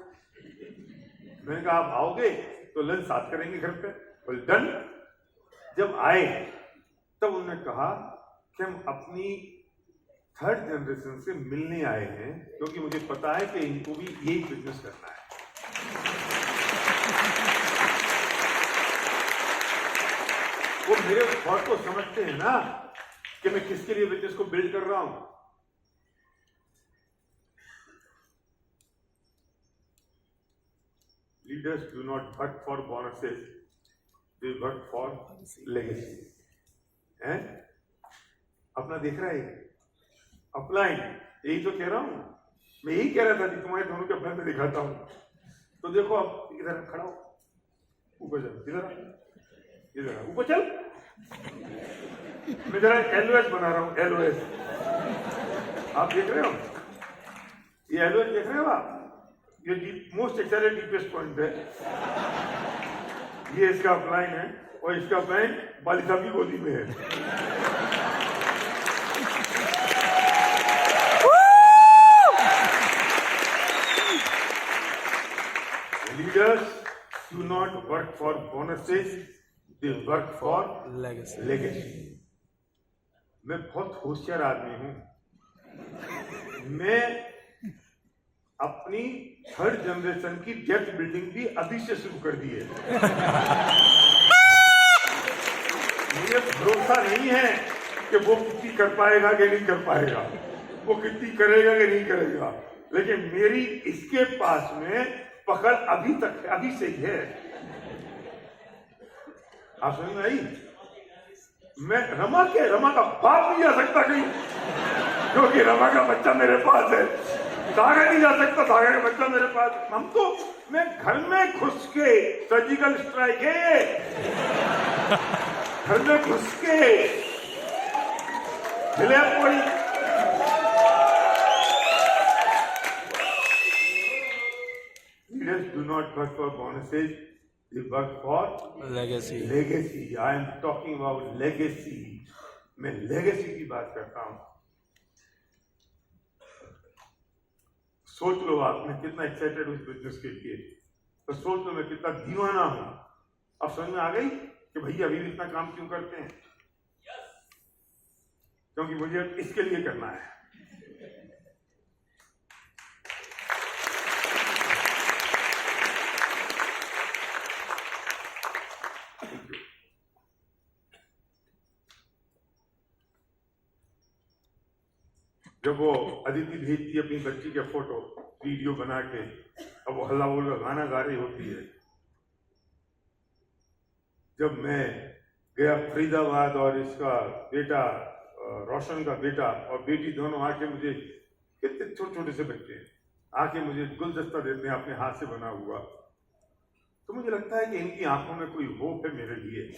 मैंने कहा आप आओगे तो लंच साथ करेंगे घर पे, बोल डन। जब आए तब उन्होंने कहा कि हम अपनी 3rd जनरेशन से मिलने आए हैं, क्योंकि मुझे पता है कि इनको भी यही बिजनेस करना है। वो मेरे थॉट को समझते हैं ना कि मैं किसके लिए बिजनेस को बिल्ड कर रहा हूं। Leaders do not work for bonuses, they work for legacy. हैं? अपना देख रहा है अपलाइन, यही तो कह रहा हूं मैं, यही कह रहा था कि तुम्हारे दोनों के अपने में दिखाता हूं। तो देखो अब इधर खड़ा हो, ऊपर चल, इधर ऊपर चल। मैं जरा एलओएस बना रहा हूं, एलओएस आप देख रहे हो, ये एलओएस देख रहे हो आप, ये मोस्ट एक्साइटेड डीपेस्ट पॉइंट है, ये इसका अपलाइन है और इसका अपलाइन बालिका की गोदी में है। Leaders do not work for bonuses, they work for legacy. मैं बहुत होशियार आदमी हूं, मैं अपनी थर्ड जनरेशन की डेप्थ बिल्डिंग भी अभी से शुरू कर दी है। मुझे भरोसा नहीं है कि वो कितनी कर पाएगा कि नहीं कर पाएगा, वो कितनी करेगा कि नहीं करेगा, लेकिन मेरी इसके पास में पकड़ अभी तक है, अभी से ही है। आप समझ में आई? मैं रमा का बाप नहीं जा सकता कहीं, क्योंकि रमा का बच्चा मेरे पास है। सागर नहीं जा सकता, सागर का बच्चा मेरे पास। हम तो मैं घर में घुस के, सर्जिकल स्ट्राइक है ये, घर में घुस के हिले पड़ी। Leaders do not work for bonuses, they work for legacy. Legacy. I am talking about legacy. मैं legacy की बात करता हूँ। सोच लो आप, मैं कितना एक्साइटेड हूँ इस बिजनेस के लिए, तो सोच लो मैं कितना दीवाना हूँ। अब समझ में आ गई कि भैया अभी भी इतना काम क्यों करते हैं? क्योंकि मुझे इसके लिए करना है। जब वो अदिति भेजती अपनी बच्ची के फोटो वीडियो बना के, अब वो हल्ला बोल गाना गा रही होती है। जब मैं गया फरीदाबाद और इसका बेटा रोशन का बेटा और बेटी दोनों आके मुझे, कितने छोटे छोटे से बच्चे आके मुझे गुलदस्ता देते हैं अपने हाथ से बना हुआ, तो मुझे लगता है कि इनकी आंखों में कोई होप है मेरे लिए।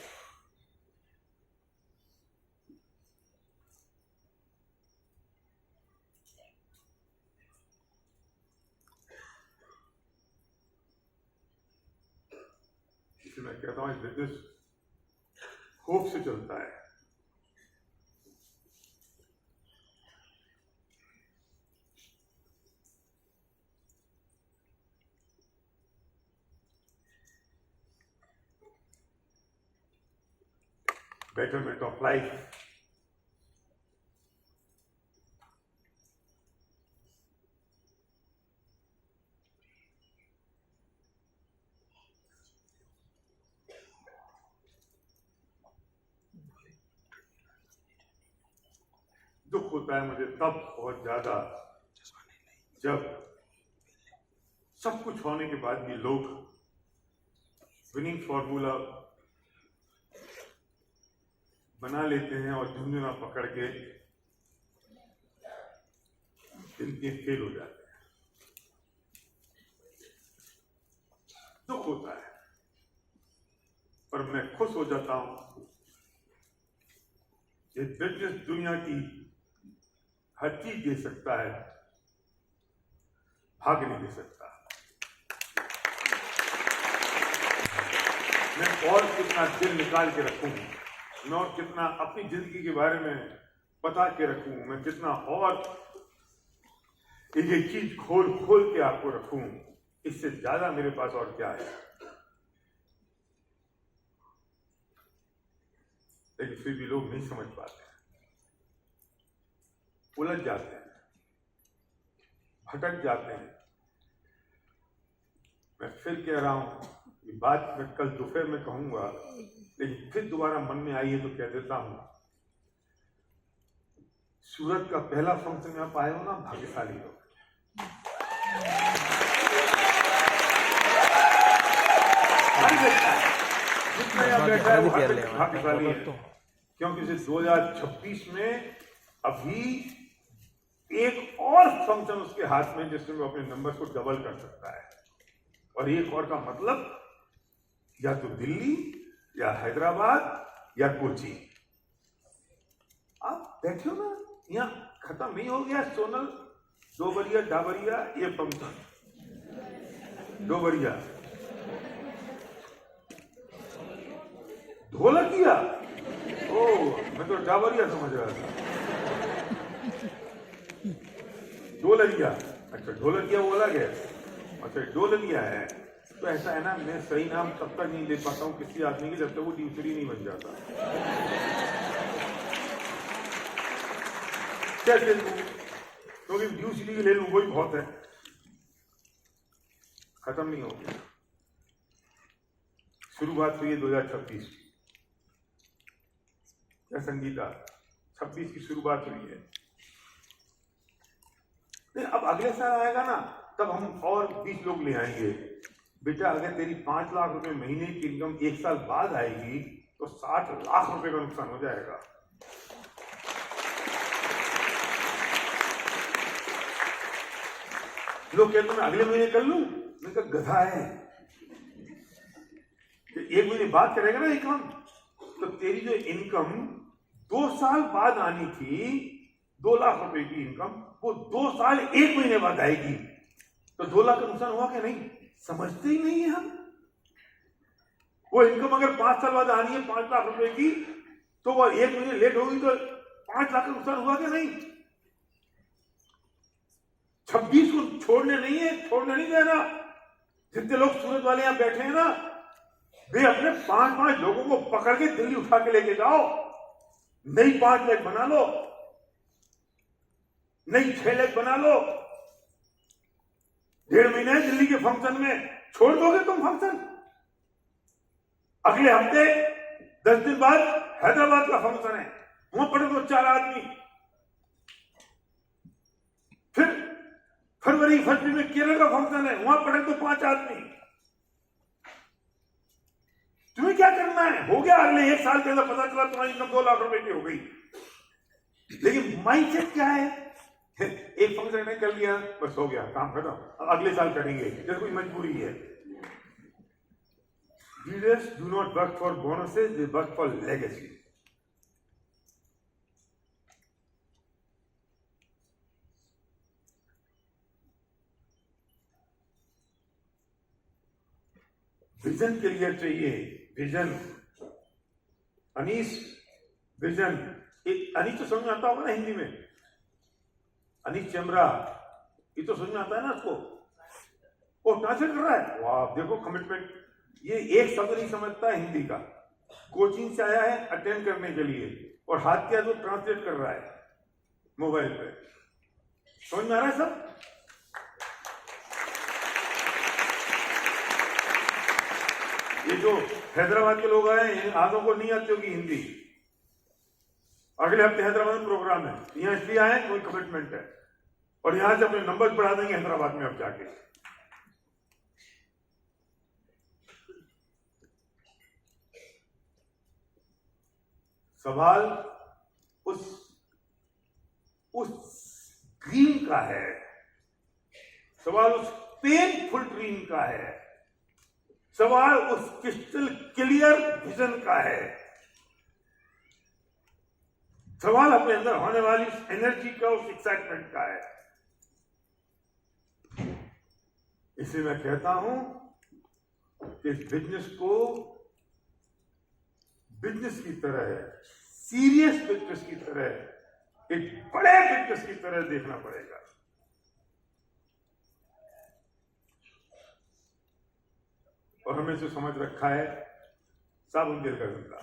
मैं कहता हूं बिजनेस होप से चलता है। बेटरमेंट ऑफ लाइफ, दुख होता है मुझे तब बहुत ज्यादा जब सब कुछ होने के बाद भी लोग विनिंग फॉर्मूला बना लेते हैं और झुंझुना पकड़ के इनके फेल हो जाते हैं। दुख होता है, पर मैं खुश हो जाता हूं। ये बिजनेस दुनिया की हर चीज दे सकता है, भाग्य नहीं दे सकता। मैं और कितना दिल निकाल के रखूं, मैं और कितना अपनी जिंदगी के बारे में बता के रखूं, मैं कितना और एक चीज खोल खोल के आपको रखूं, इससे ज्यादा मेरे पास और क्या है। लेकिन फिर भी लोग नहीं समझ पाते, उलझ जाते हैं, भटक जाते हैं। मैं फिर कह रहा हूं, ये बात मैं कल दोपहर में कहूंगा, लेकिन फिर दोबारा मन में आई है तो कह देता हूं। सूरत का पहला फंक्शन में आप आए हो ना, भाग्यशाली हो। जितना यहाँ बैठा है वो हर व्यक्ति भाग्यशाली है, क्योंकि इसे 2026 में अभी एक और फंक्शन उसके हाथ में जिसमें वो अपने नंबर को डबल कर सकता है। और एक और का मतलब या तो दिल्ली या हैदराबाद या कोची। आप बैठे हो ना, यहाँ खत्म नहीं हो गया सोनल डोबरिया डाबरिया ये फंक्शन, डोबरिया ढोलकिया, ओ मैं तो डाबरिया समझ रहा था, ढोलरिया, अच्छा ढोलकिया वो अलग है, अच्छा ढोलरिया है। तो ऐसा है ना, मैं सही नाम तब तक नहीं दे पाता हूँ किसी आदमी की जब तक वो ड्यूसरी नहीं बन जाता। कैसे लूं? क्योंकि ड्यूसरी ले लूं वही बहुत है, खत्म नहीं हो गया। शुरुआत हुई है 2026 की, या संगीता 26 की शुरुआत हुई है। अब अगले साल आएगा ना, तब हम और 20 लोग ले आएंगे। बेटा अगर तेरी 5 लाख रुपए महीने की इनकम 1 साल बाद आएगी तो 60 लाख रुपए का नुकसान हो जाएगा। लोग कहते मैं अगले महीने कर लूं, मैं कहा गधा है, कि 1 महीने बाद करेगा ना ये काम, तो तेरी जो इनकम 2 साल बाद आनी थी, 2 लाख रुपए की इनकम, वो 2 साल 1 महीने बाद आएगी। तो 2 लाख का नुकसान हुआ क्या? नहीं, समझते ही नहीं है हम। वो इनकम अगर 5 साल बाद आनी है 5 लाख रुपए की, तो वो 1 महीने लेट होगी तो 5 लाख का नुकसान हुआ क्या? नहीं। 26 को छोड़ने नहीं देना। जितने लोग सूरत वाले यहां बैठे हैं ना, वे अपने 5-5 लोगों को पकड़ के दिल्ली उठा के लेके जाओ, नई 5 लाख बना लो, नई 6 लाख बना लो। 1.5 महीने दिल्ली के फंक्शन में छोड़ दोगे तुम फंक्शन। अगले हफ्ते 10 दिन बाद हैदराबाद का फंक्शन है, वहां पड़े तो 4 आदमी। फिर फरवरी में केरल का फंक्शन है, वहां पड़े तो 5 आदमी। तुम्हें क्या करना है? हो गया अगले 1 साल के अंदर पता चला तुम्हारी इनकम 2 लाख रुपए की हो गई। लेकिन माइंडसेट क्या है? एक फंक्शन ने कर लिया, बस हो गया, काम खत्म, अगले साल करेंगे, जैसे कोई मजबूरी है। Leaders do not work for bonuses, they work for legacy. Vision clear चाहिए, विजन। अनीस विजन, अनीस तो समझ में आता होगा ना हिंदी में, अनीस चमरा, ये तो समझ में आता है ना उसको, वो ट्रांसलेट कर रहा है। वाह देखो कमिटमेंट, ये एक शब्द नहीं समझता हिंदी का, कोचिंग से आया है अटेंड करने के लिए, और हाथ किया तो ट्रांसलेट कर रहा है मोबाइल पे। समझ में आ रहा है सब? ये जो हैदराबाद के लोग आए हैं, आधों को नहीं आती होगी हिंदी। अगले हफ्ते हैदराबाद में प्रोग्राम है, यहाँ इसलिए आए कोई कमिटमेंट है, और यहां से अपने नंबर बढ़ा देंगे हैदराबाद में अब जाके। सवाल उस ड्रीम का है, सवाल उस पेनफुल ड्रीम का है, सवाल उस क्रिस्टल क्लियर विजन का है, सवाल अपने अंदर होने वाली उस एनर्जी का, उस एक्साइटमेंट का है। इसलिए मैं कहता हूं कि इस बिजनेस को बिजनेस की तरह, सीरियस बिजनेस की तरह, एक बड़े बिजनेस की तरह देखना पड़ेगा। और हमें जो समझ रखा है साबुन तेल का धंधा,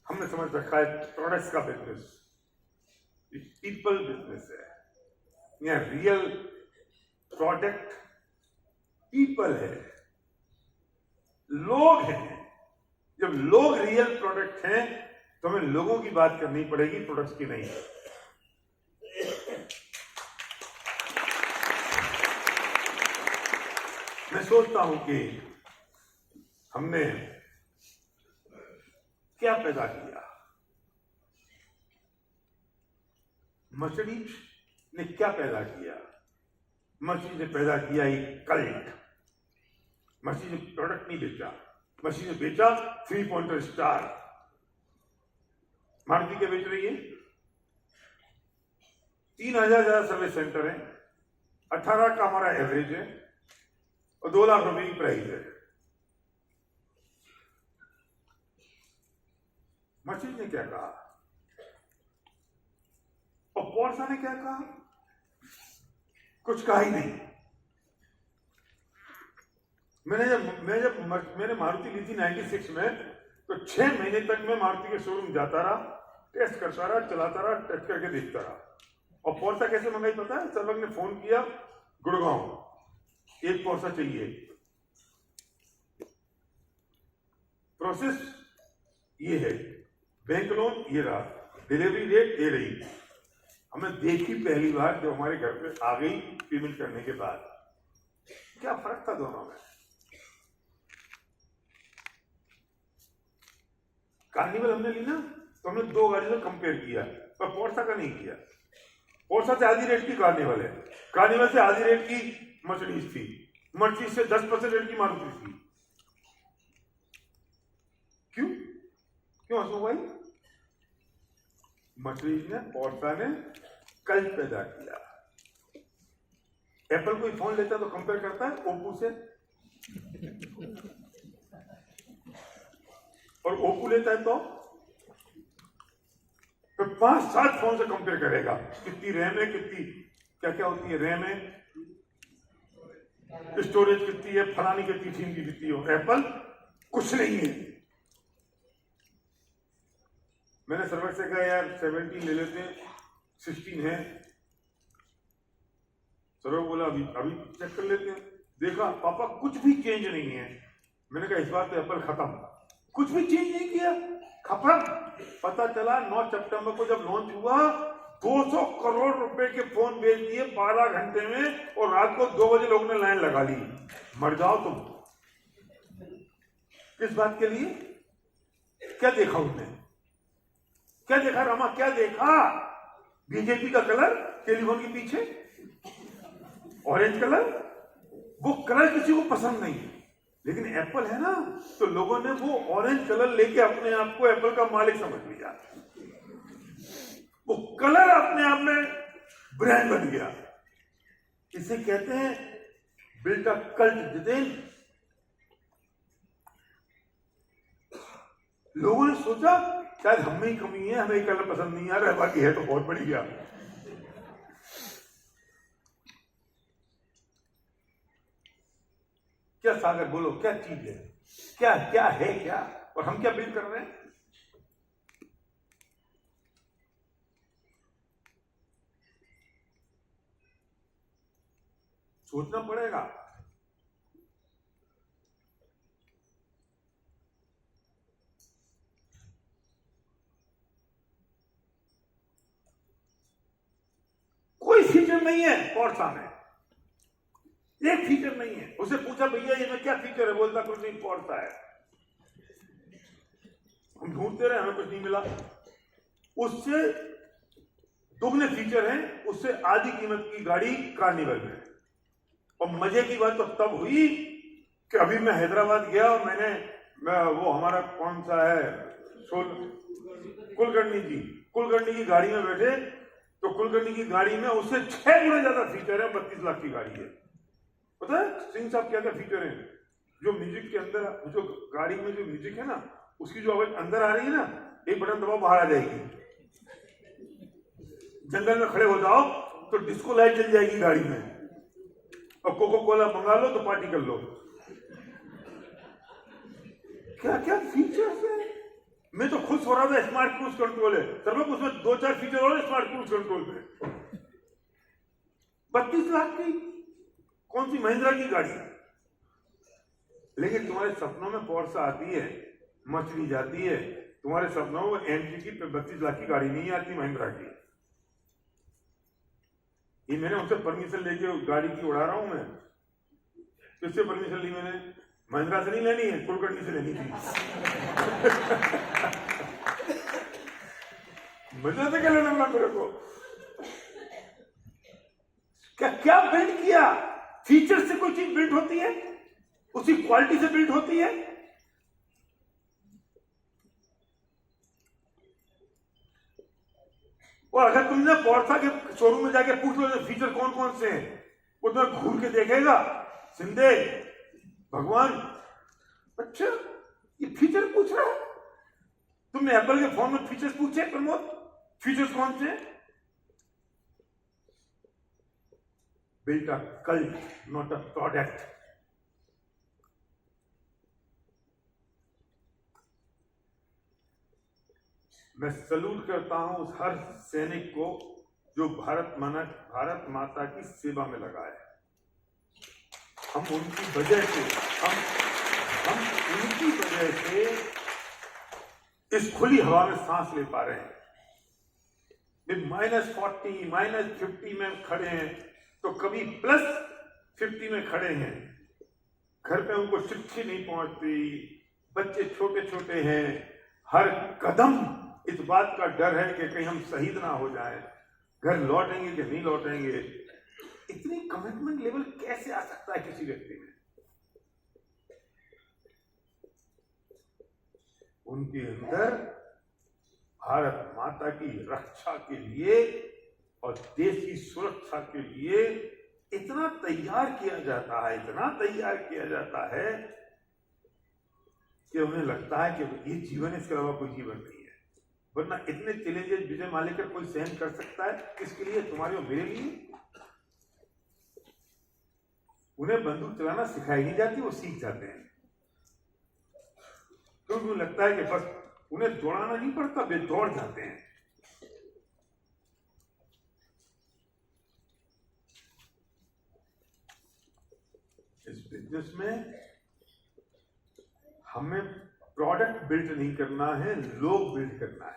हमने समझ रखा है प्रोडक्ट्स का बिजनेस, पीपल बिजनेस है। यहाँ रियल प्रोडक्ट पीपल है, लोग हैं। जब लोग रियल प्रोडक्ट हैं तो हमें लोगों की बात करनी पड़ेगी, प्रोडक्ट्स की नहीं। मैं सोचता हूं कि हमने क्या पैदा किया? मर्सिडीज ने क्या पैदा किया? मर्सिडीज ने पैदा किया एक कल्ट। मर्सिडीज ने प्रोडक्ट नहीं बेचा, मर्सिडीज ने बेचा 3 पॉइंटर स्टार। मारुति क्या बेच रही है? 3000 ज्यादा सर्विस सेंटर है, 18 का हमारा एवरेज है और 2 लाख रुपए की प्राइस है। मर्सिडीज ने क्या कहा और पोर्शा ने क्या कहा? कुछ कहा ही नहीं। मैंने मारुति ली थी 96 में, तो 6 महीने तक मैं मारुति के शोरूम जाता रहा, टेस्ट करता रहा, चलाता रहा, टेस्ट करके देखता रहा। और पोर्शा कैसे मंगाई पता है? सर्वक ने फोन किया गुड़गांव, एक पोर्शा चाहिए। प्रोसेस ये है, बैंक लोन ये रहा, डिलीवरी डेट ये रही। हमें देखी पहली बार जो हमारे घर पे आ गई पेमेंट करने के बाद। क्या फर्क था दोनों में? कार्निवल हमने ली ना, तो हमने 2 गाड़ी से कंपेयर किया, पर पोर्शा का नहीं किया। पोर्शा से आधी रेट की कार्निवल है, कार्निवल से आधी रेट की मर्सिडीज थी, मर्सिडीज से 10% रेट की मारुति थी। क्यों हंसो भाई? मर्सिडीज ने, पोर्शा ने कल्ट पैदा किया। एप्पल कोई फोन लेता तो कंपेयर करता है ओप्पो से, और ओप्पो लेता है तो 5-7 फोन से कंपेयर करेगा, कितनी रैम है, कितनी क्या क्या होती है, रैम है, स्टोरेज कितनी है, फलानी कितनी, थीम की कितनी हो। एप्पल कुछ नहीं है। मैंने सर्वर से कहा यार 17 ले लेते हैं, 16 है। सर्वर बोला अभी चेक कर लेते हैं। देखा पापा कुछ भी चेंज नहीं है। मैंने कहा इस बार तो एप्पल खत्म, कुछ भी चेंज नहीं किया, खत्म। पता चला 9 सितंबर को जब लॉन्च हुआ 200 करोड़ रुपए के फोन बेच दिए 12 घंटे में, और रात को 2 बजे लोगों ने लाइन लगा ली। मर जाओ तुम। किस बात के लिए? क्या देखा उसने? क्या देखा रामा? क्या देखा? बीजेपी का कलर टेलीफोन के पीछे, ऑरेंज कलर। वो कलर किसी को पसंद नहीं, लेकिन एप्पल है ना, तो लोगों ने वो ऑरेंज कलर लेके अपने आप को एप्पल का मालिक समझ लिया। वो कलर अपने आप में ब्रांड बन गया। इसे कहते हैं बिल्ट अ कल्ट। जितेन, लोगों ने सोचा शायद हम में ही कमी है, हमें कलर पसंद नहीं आ रहा है, बाकी है तो बहुत बढ़िया। क्या सागर बोलो, क्या चीज है? क्या क्या है क्या? और हम क्या बिल्ड कर रहे हैं? सोचना पड़ेगा। कोई फीचर नहीं है पोर्शा में, एक फीचर नहीं है। उसे पूछा भैया ये में क्या फीचर है? बोलता कुछ नहीं, पोर्शा है। हम ढूंढते रहे, हमें कुछ नहीं मिला। उससे दुगने फीचर हैं, उससे आधी कीमत की गाड़ी कार्निवल में। और मजे की बात तो तब हुई कि अभी मैं हैदराबाद गया और मैं वो हमारा कौन सा है, कुलकर्णी की गाड़ी में बैठे, तो कुलकर्णी की गाड़ी में उससे 6 गुना ज्यादा फीचर है। 32 लाख की गाड़ी है। पता है सिंह साहब क्या क्या फीचर है? जो म्यूजिक के अंदर, जो गाड़ी में जो म्यूजिक है ना, उसकी जो आवाज अंदर आ रही है ना, एक बटन दबाओ बाहर आ जाएगी। जंगल में खड़े हो जाओ तो डिस्को लाइट जल जाएगी गाड़ी में, और कोको कोला मंगा लो तो पार्टी कर लो। क्या क्या फीचर्स है? मैं तो खुश हो रहा था। स्मार्ट क्रूज कंट्रोल है सब, उसमें 2-4 फीचर और स्मार्ट क्रूज कंट्रोल में। 32 लाख की कौन सी महिंद्रा की गाड़ी? लेकिन तुम्हारे सपनों में पोर्शा आती है, मर्सिडीज आती है, तुम्हारे सपनों में एमजी की 32 लाख की गाड़ी नहीं आती, महिंद्रा की। ये मैंने उनसे परमिशन लेके गाड़ी की उड़ा रहा हूं मैं। किससे परमिशन ली मैंने? महिंद्रा से नहीं लेनी है, कुलकर्णी से लेनी थी। महिंद्रा से क्या लेना पड़ा मेरे को? क्या बिल्ड किया? फीचर से कोई चीज बिल्ड होती है? उसी क्वालिटी से बिल्ड होती है? और अगर तुमने पोर्सा के शोरूम में जाके पूछ लो फीचर कौन कौन से हैं, वो तुम्हें घूर के देखेगा, सिंधे भगवान, अच्छा ये फीचर पूछ रहा है। तुमने एप्पल के फोन में फीचर्स पूछे प्रमोद? फीचर्स कौन से? Built a cult, not a product. मैं सलूट करता हूं उस हर सैनिक को जो भारत माता की सेवा में लगा है। हम उनकी वजह से इस खुली हवा में सांस ले पा रहे हैं। -40 -50 में खड़े हैं तो कभी +50 में खड़े हैं। घर पे उनको चिट्ठी नहीं पहुंचती, बच्चे छोटे छोटे हैं, हर कदम इस बात का डर है कि कहीं हम शहीद ना हो जाएं, घर लौटेंगे कि नहीं लौटेंगे। इतनी कमिटमेंट लेवल कैसे आ सकता है किसी व्यक्ति में? उनके अंदर भारत माता की रक्षा के लिए और देश की सुरक्षा के लिए इतना तैयार किया जाता है, इतना तैयार किया जाता है कि उन्हें लगता है कि ये जीवन, इसके अलावा कोई जीवन नहीं है। वरना इतने चैलेंजेस विजय मालेकर कोई सहन कर सकता है? किसके लिए? तुम्हारे और मेरे लिए। उन्हें बंदूक चलाना सिखाई नहीं जाती, वो सीख जाते हैं। क्योंकि उन्हें लगता है कि बस उन्हें दौड़ाना नहीं पड़ता, वे दौड़ जाते हैं। इस बिजनेस में हमें प्रोडक्ट बिल्ड नहीं करना है, लोग बिल्ड करना है।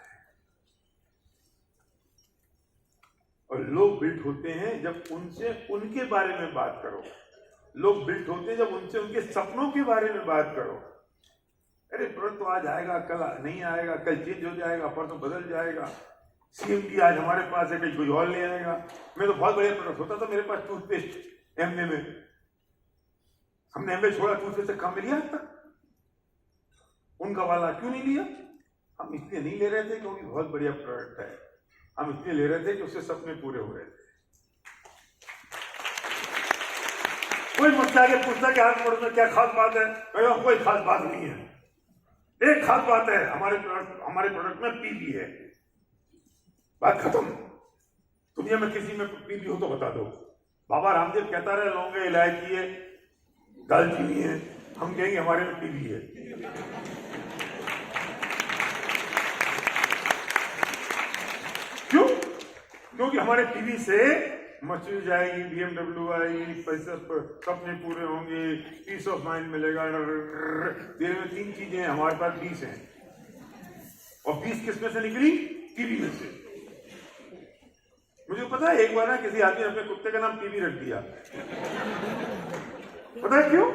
और लोग बिल्ड होते हैं जब उनसे उनके बारे में बात करो। लोग बिल्ड होते हैं जब उनसे उनके सपनों के बारे में बात करो। अरे प्रोडक्ट तो आज आएगा, कल नहीं आएगा, कल चेंज हो जाएगा, परसों बदल जाएगा। सीएमडी आज हमारे पास है, कल कोई और ले आएगा। मैं तो बहुत बढ़िया प्रोडक्ट होता था मेरे पास, टूथपेस्ट एमवे में। हमने एमवे छोड़ा, टूथपेस्ट से काम लिया तक उनका वाला क्यों नहीं लिया? हम इसलिए नहीं ले रहे थे क्योंकि बहुत बढ़िया प्रोडक्ट है, हम इसलिए ले रहे थे कि उससे सपने पूरे हो रहे थे। कोई मुझसे आगे पूछता कि हाथ प्रोडक्ट में क्या खास बात है? मैं कोई खास बात नहीं है। एक खास बात है, हमारे प्रोडक्ट में पीवी है, बात खत्म। दुनिया में किसी में पीवी हो तो बता दो। बाबा रामदेव कहता रहे लौंग है, इलायची है, दालचीनी है, हम कहेंगे हमारे में पीवी है। क्यों? क्योंकि हमारे पीवी से मर्सिडीज आएगी, BMW आएगी, पैसे सपने पूरे होंगे, पीस ऑफ माइंड मिलेगा। देर में 3 चीजें हैं, हमारे पास 20 हैं। और 20 किस में से निकली? पीवी में से। मुझे पता है एक बार ना किसी आदमी ने अपने कुत्ते का नाम पीवी रख दिया। पता है क्यों?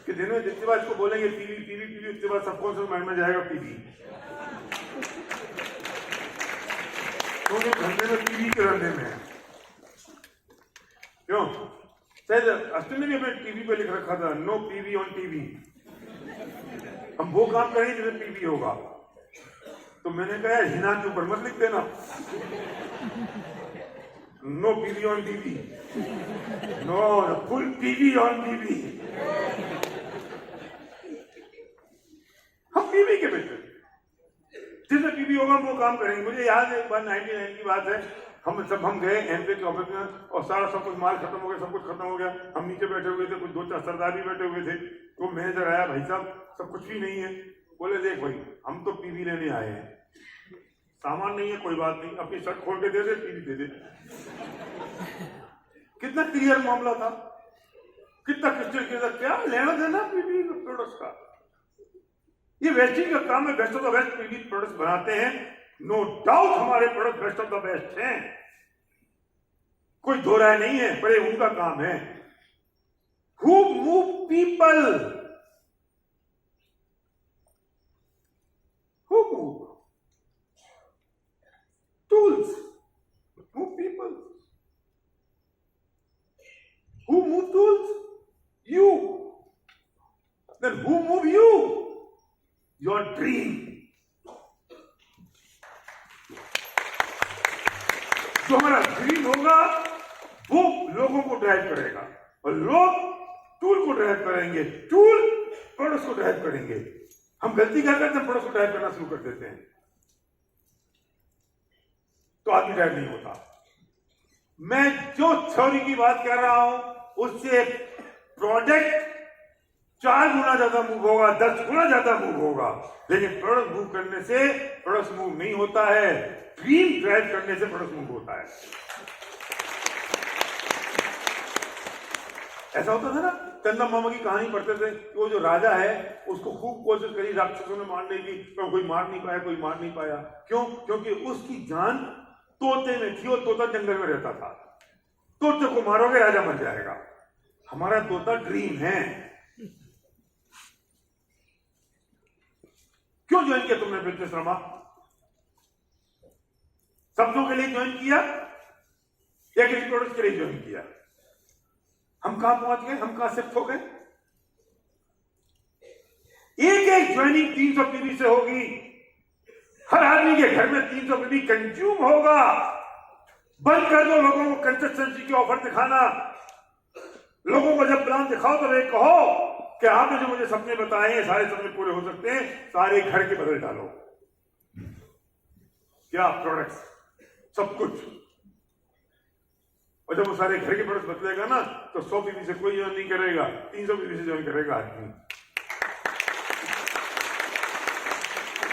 कि दिन में जितनी बार इसको बोलेंगे पीवी पीवी पीवी, उतनी बार सबको माइंड में जाएगा पीवी। तो धंधे में पीवी के धंधे में है। क्यों? शायद अश्विन ने भी अपने टीवी पे लिख रखा था, नो पीवी ऑन टीवी। हम वो काम करेंगे जिसमें पीवी होगा। तो मैंने कहा हिना के ऊपर मत लिख देना, no PV on TV, no full PV on TV. हम पीवी के बेटे, जिसमें पीवी होगा वो काम करेंगे। मुझे याद है एक बार 99 की बात है, हम गए एमपी के ऑफिस में और सारा सब कुछ माल खत्म हो गया, सब कुछ खत्म हो गया। हम नीचे बैठे हुए थे, कुछ 2-4 सरदार भी बैठे हुए थे। तो मैनेजर आया, भाई साहब सब कुछ भी नहीं है। बोले देख भाई, हम तो पीवी लेने आए हैं, सामान नहीं है कोई बात नहीं, अपनी शर्ट खोल के दे दे, पीवी दे दे। कितना क्लियर मामला था, कितना क्रिस्टल क्लियर था। क्या लेना देना पीवी प्रोडक्ट्स का? ये वेस्टिंग का काम है, best of the best PV products बनाते हैं। नो डाउट हमारे product best of the best हैं, कोई दो राय नहीं है, बड़े उनका काम है। Who move people, move? Tools move people. Who move tools? You. Then who move you? Your dream. जो हमारा ड्रीम होगा वो लोगों को ड्राइव करेगा और लोग टूल को ड्राइव करेंगे, टूल प्रोडक्ट्स को ड्राइव करेंगे। हम गलती क्या करते हैं, प्रोडक्ट्स को ड्राइव करना शुरू कर देते हैं तो आदमी ड्राइव नहीं होता। मैं जो थ्योरी की बात कर रहा हूं उससे प्रोडक्ट 4 गुना ज्यादा मूव होगा, 10 गुना ज्यादा मूव होगा, लेकिन प्रोडक्ट मूव करने से प्रोडक्ट मूव नहीं होता है, ड्रीम ड्राइव करने से प्रोडक्ट मूव होता है। ऐसा होता था ना, चंदा मामा की कहानी पढ़ते थे, वो जो राजा है उसको खूब कोशिश करी राक्षसों ने मारने की, तो कोई मार नहीं पाया, कोई मार नहीं पाया। क्यों? क्योंकि उसकी जान तोते में थी, और तोता जंगल में रहता था। तोते को मारोगे राजा मर जाएगा। हमारा तोता ड्रीम है। क्यों ज्वाइन किया तुमने बिजनेस रमा? शब्दों के लिए ज्वाइन किया या किसी प्रोडक्ट के लिए ज्वाइन किया? हम कहां पहुंच गए, हम कहां शिफ्ट हो गए? एक ज्वाइनिंग 300 पीवी से होगी। हर आदमी के घर में 300 पीवी कंज्यूम होगा। बंद कर दो लोगों को कंसिस्टेंसी की ऑफर दिखाना। लोगों को जब प्लान दिखाओ तो वे कहो कि आपने जो मुझे सपने बताए हैं सारे सपने पूरे हो सकते हैं, सारे घर के बदल डालो। क्या प्रोडक्ट्स, सब कुछ। और जब वो सारे घर के प्रोडक्ट्स बदलेगा ना तो 100 पीवी से कोई ज्वाइन नहीं करेगा, 300 पीवी से ज्वाइन करेगा आदमी।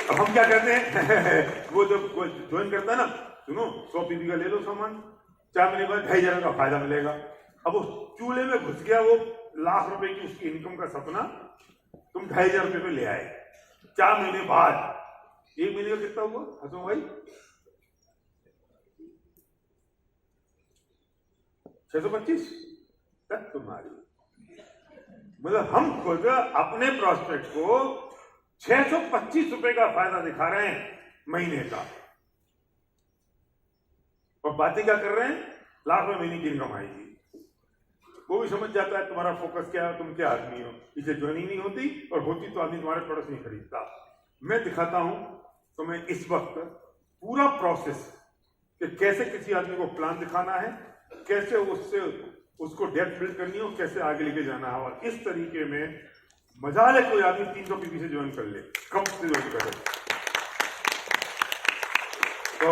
अब हम क्या करते हैं वो जब ज्वाइन करता है ना, सुनो 100 पीवी का ले लो सामान, 4 महीने बाद 2500 का फायदा मिलेगा। अब वो चूल्हे में घुस गया, वो लाख रुपए की उसकी इनकम का सपना तुम 2500 रुपए पे ले आए 4 महीने बाद। 1 महीने का कितना हुआ हंसो भाई? 625 तक तुम्हारी। मतलब हम खुद अपने प्रोस्पेक्ट को 625 रुपए का फायदा दिखा रहे हैं महीने का, और बातें क्या कर रहे हैं, लाख में महीने की इनकम आएगी। वो भी समझ जाता है तुम्हारा फोकस क्या है, तुम क्या आदमी हो। इसे ज्वाइनिंग नहीं होती, और होती तो आदमी तुम्हारे प्रोडक्ट नहीं खरीदता। मैं दिखाता हूं तो मैं इस वक्त पूरा प्रोसेस कि कैसे किसी आदमी को प्लान दिखाना है, कैसे उसको डेप्थ बिल्ड करनी हो, कैसे आगे लेके जाना है। और इस तरीके में मजा ले कोई आदमी 300 पीवी से ज्वाइन कर ले, कम से ज्वाइन करे तो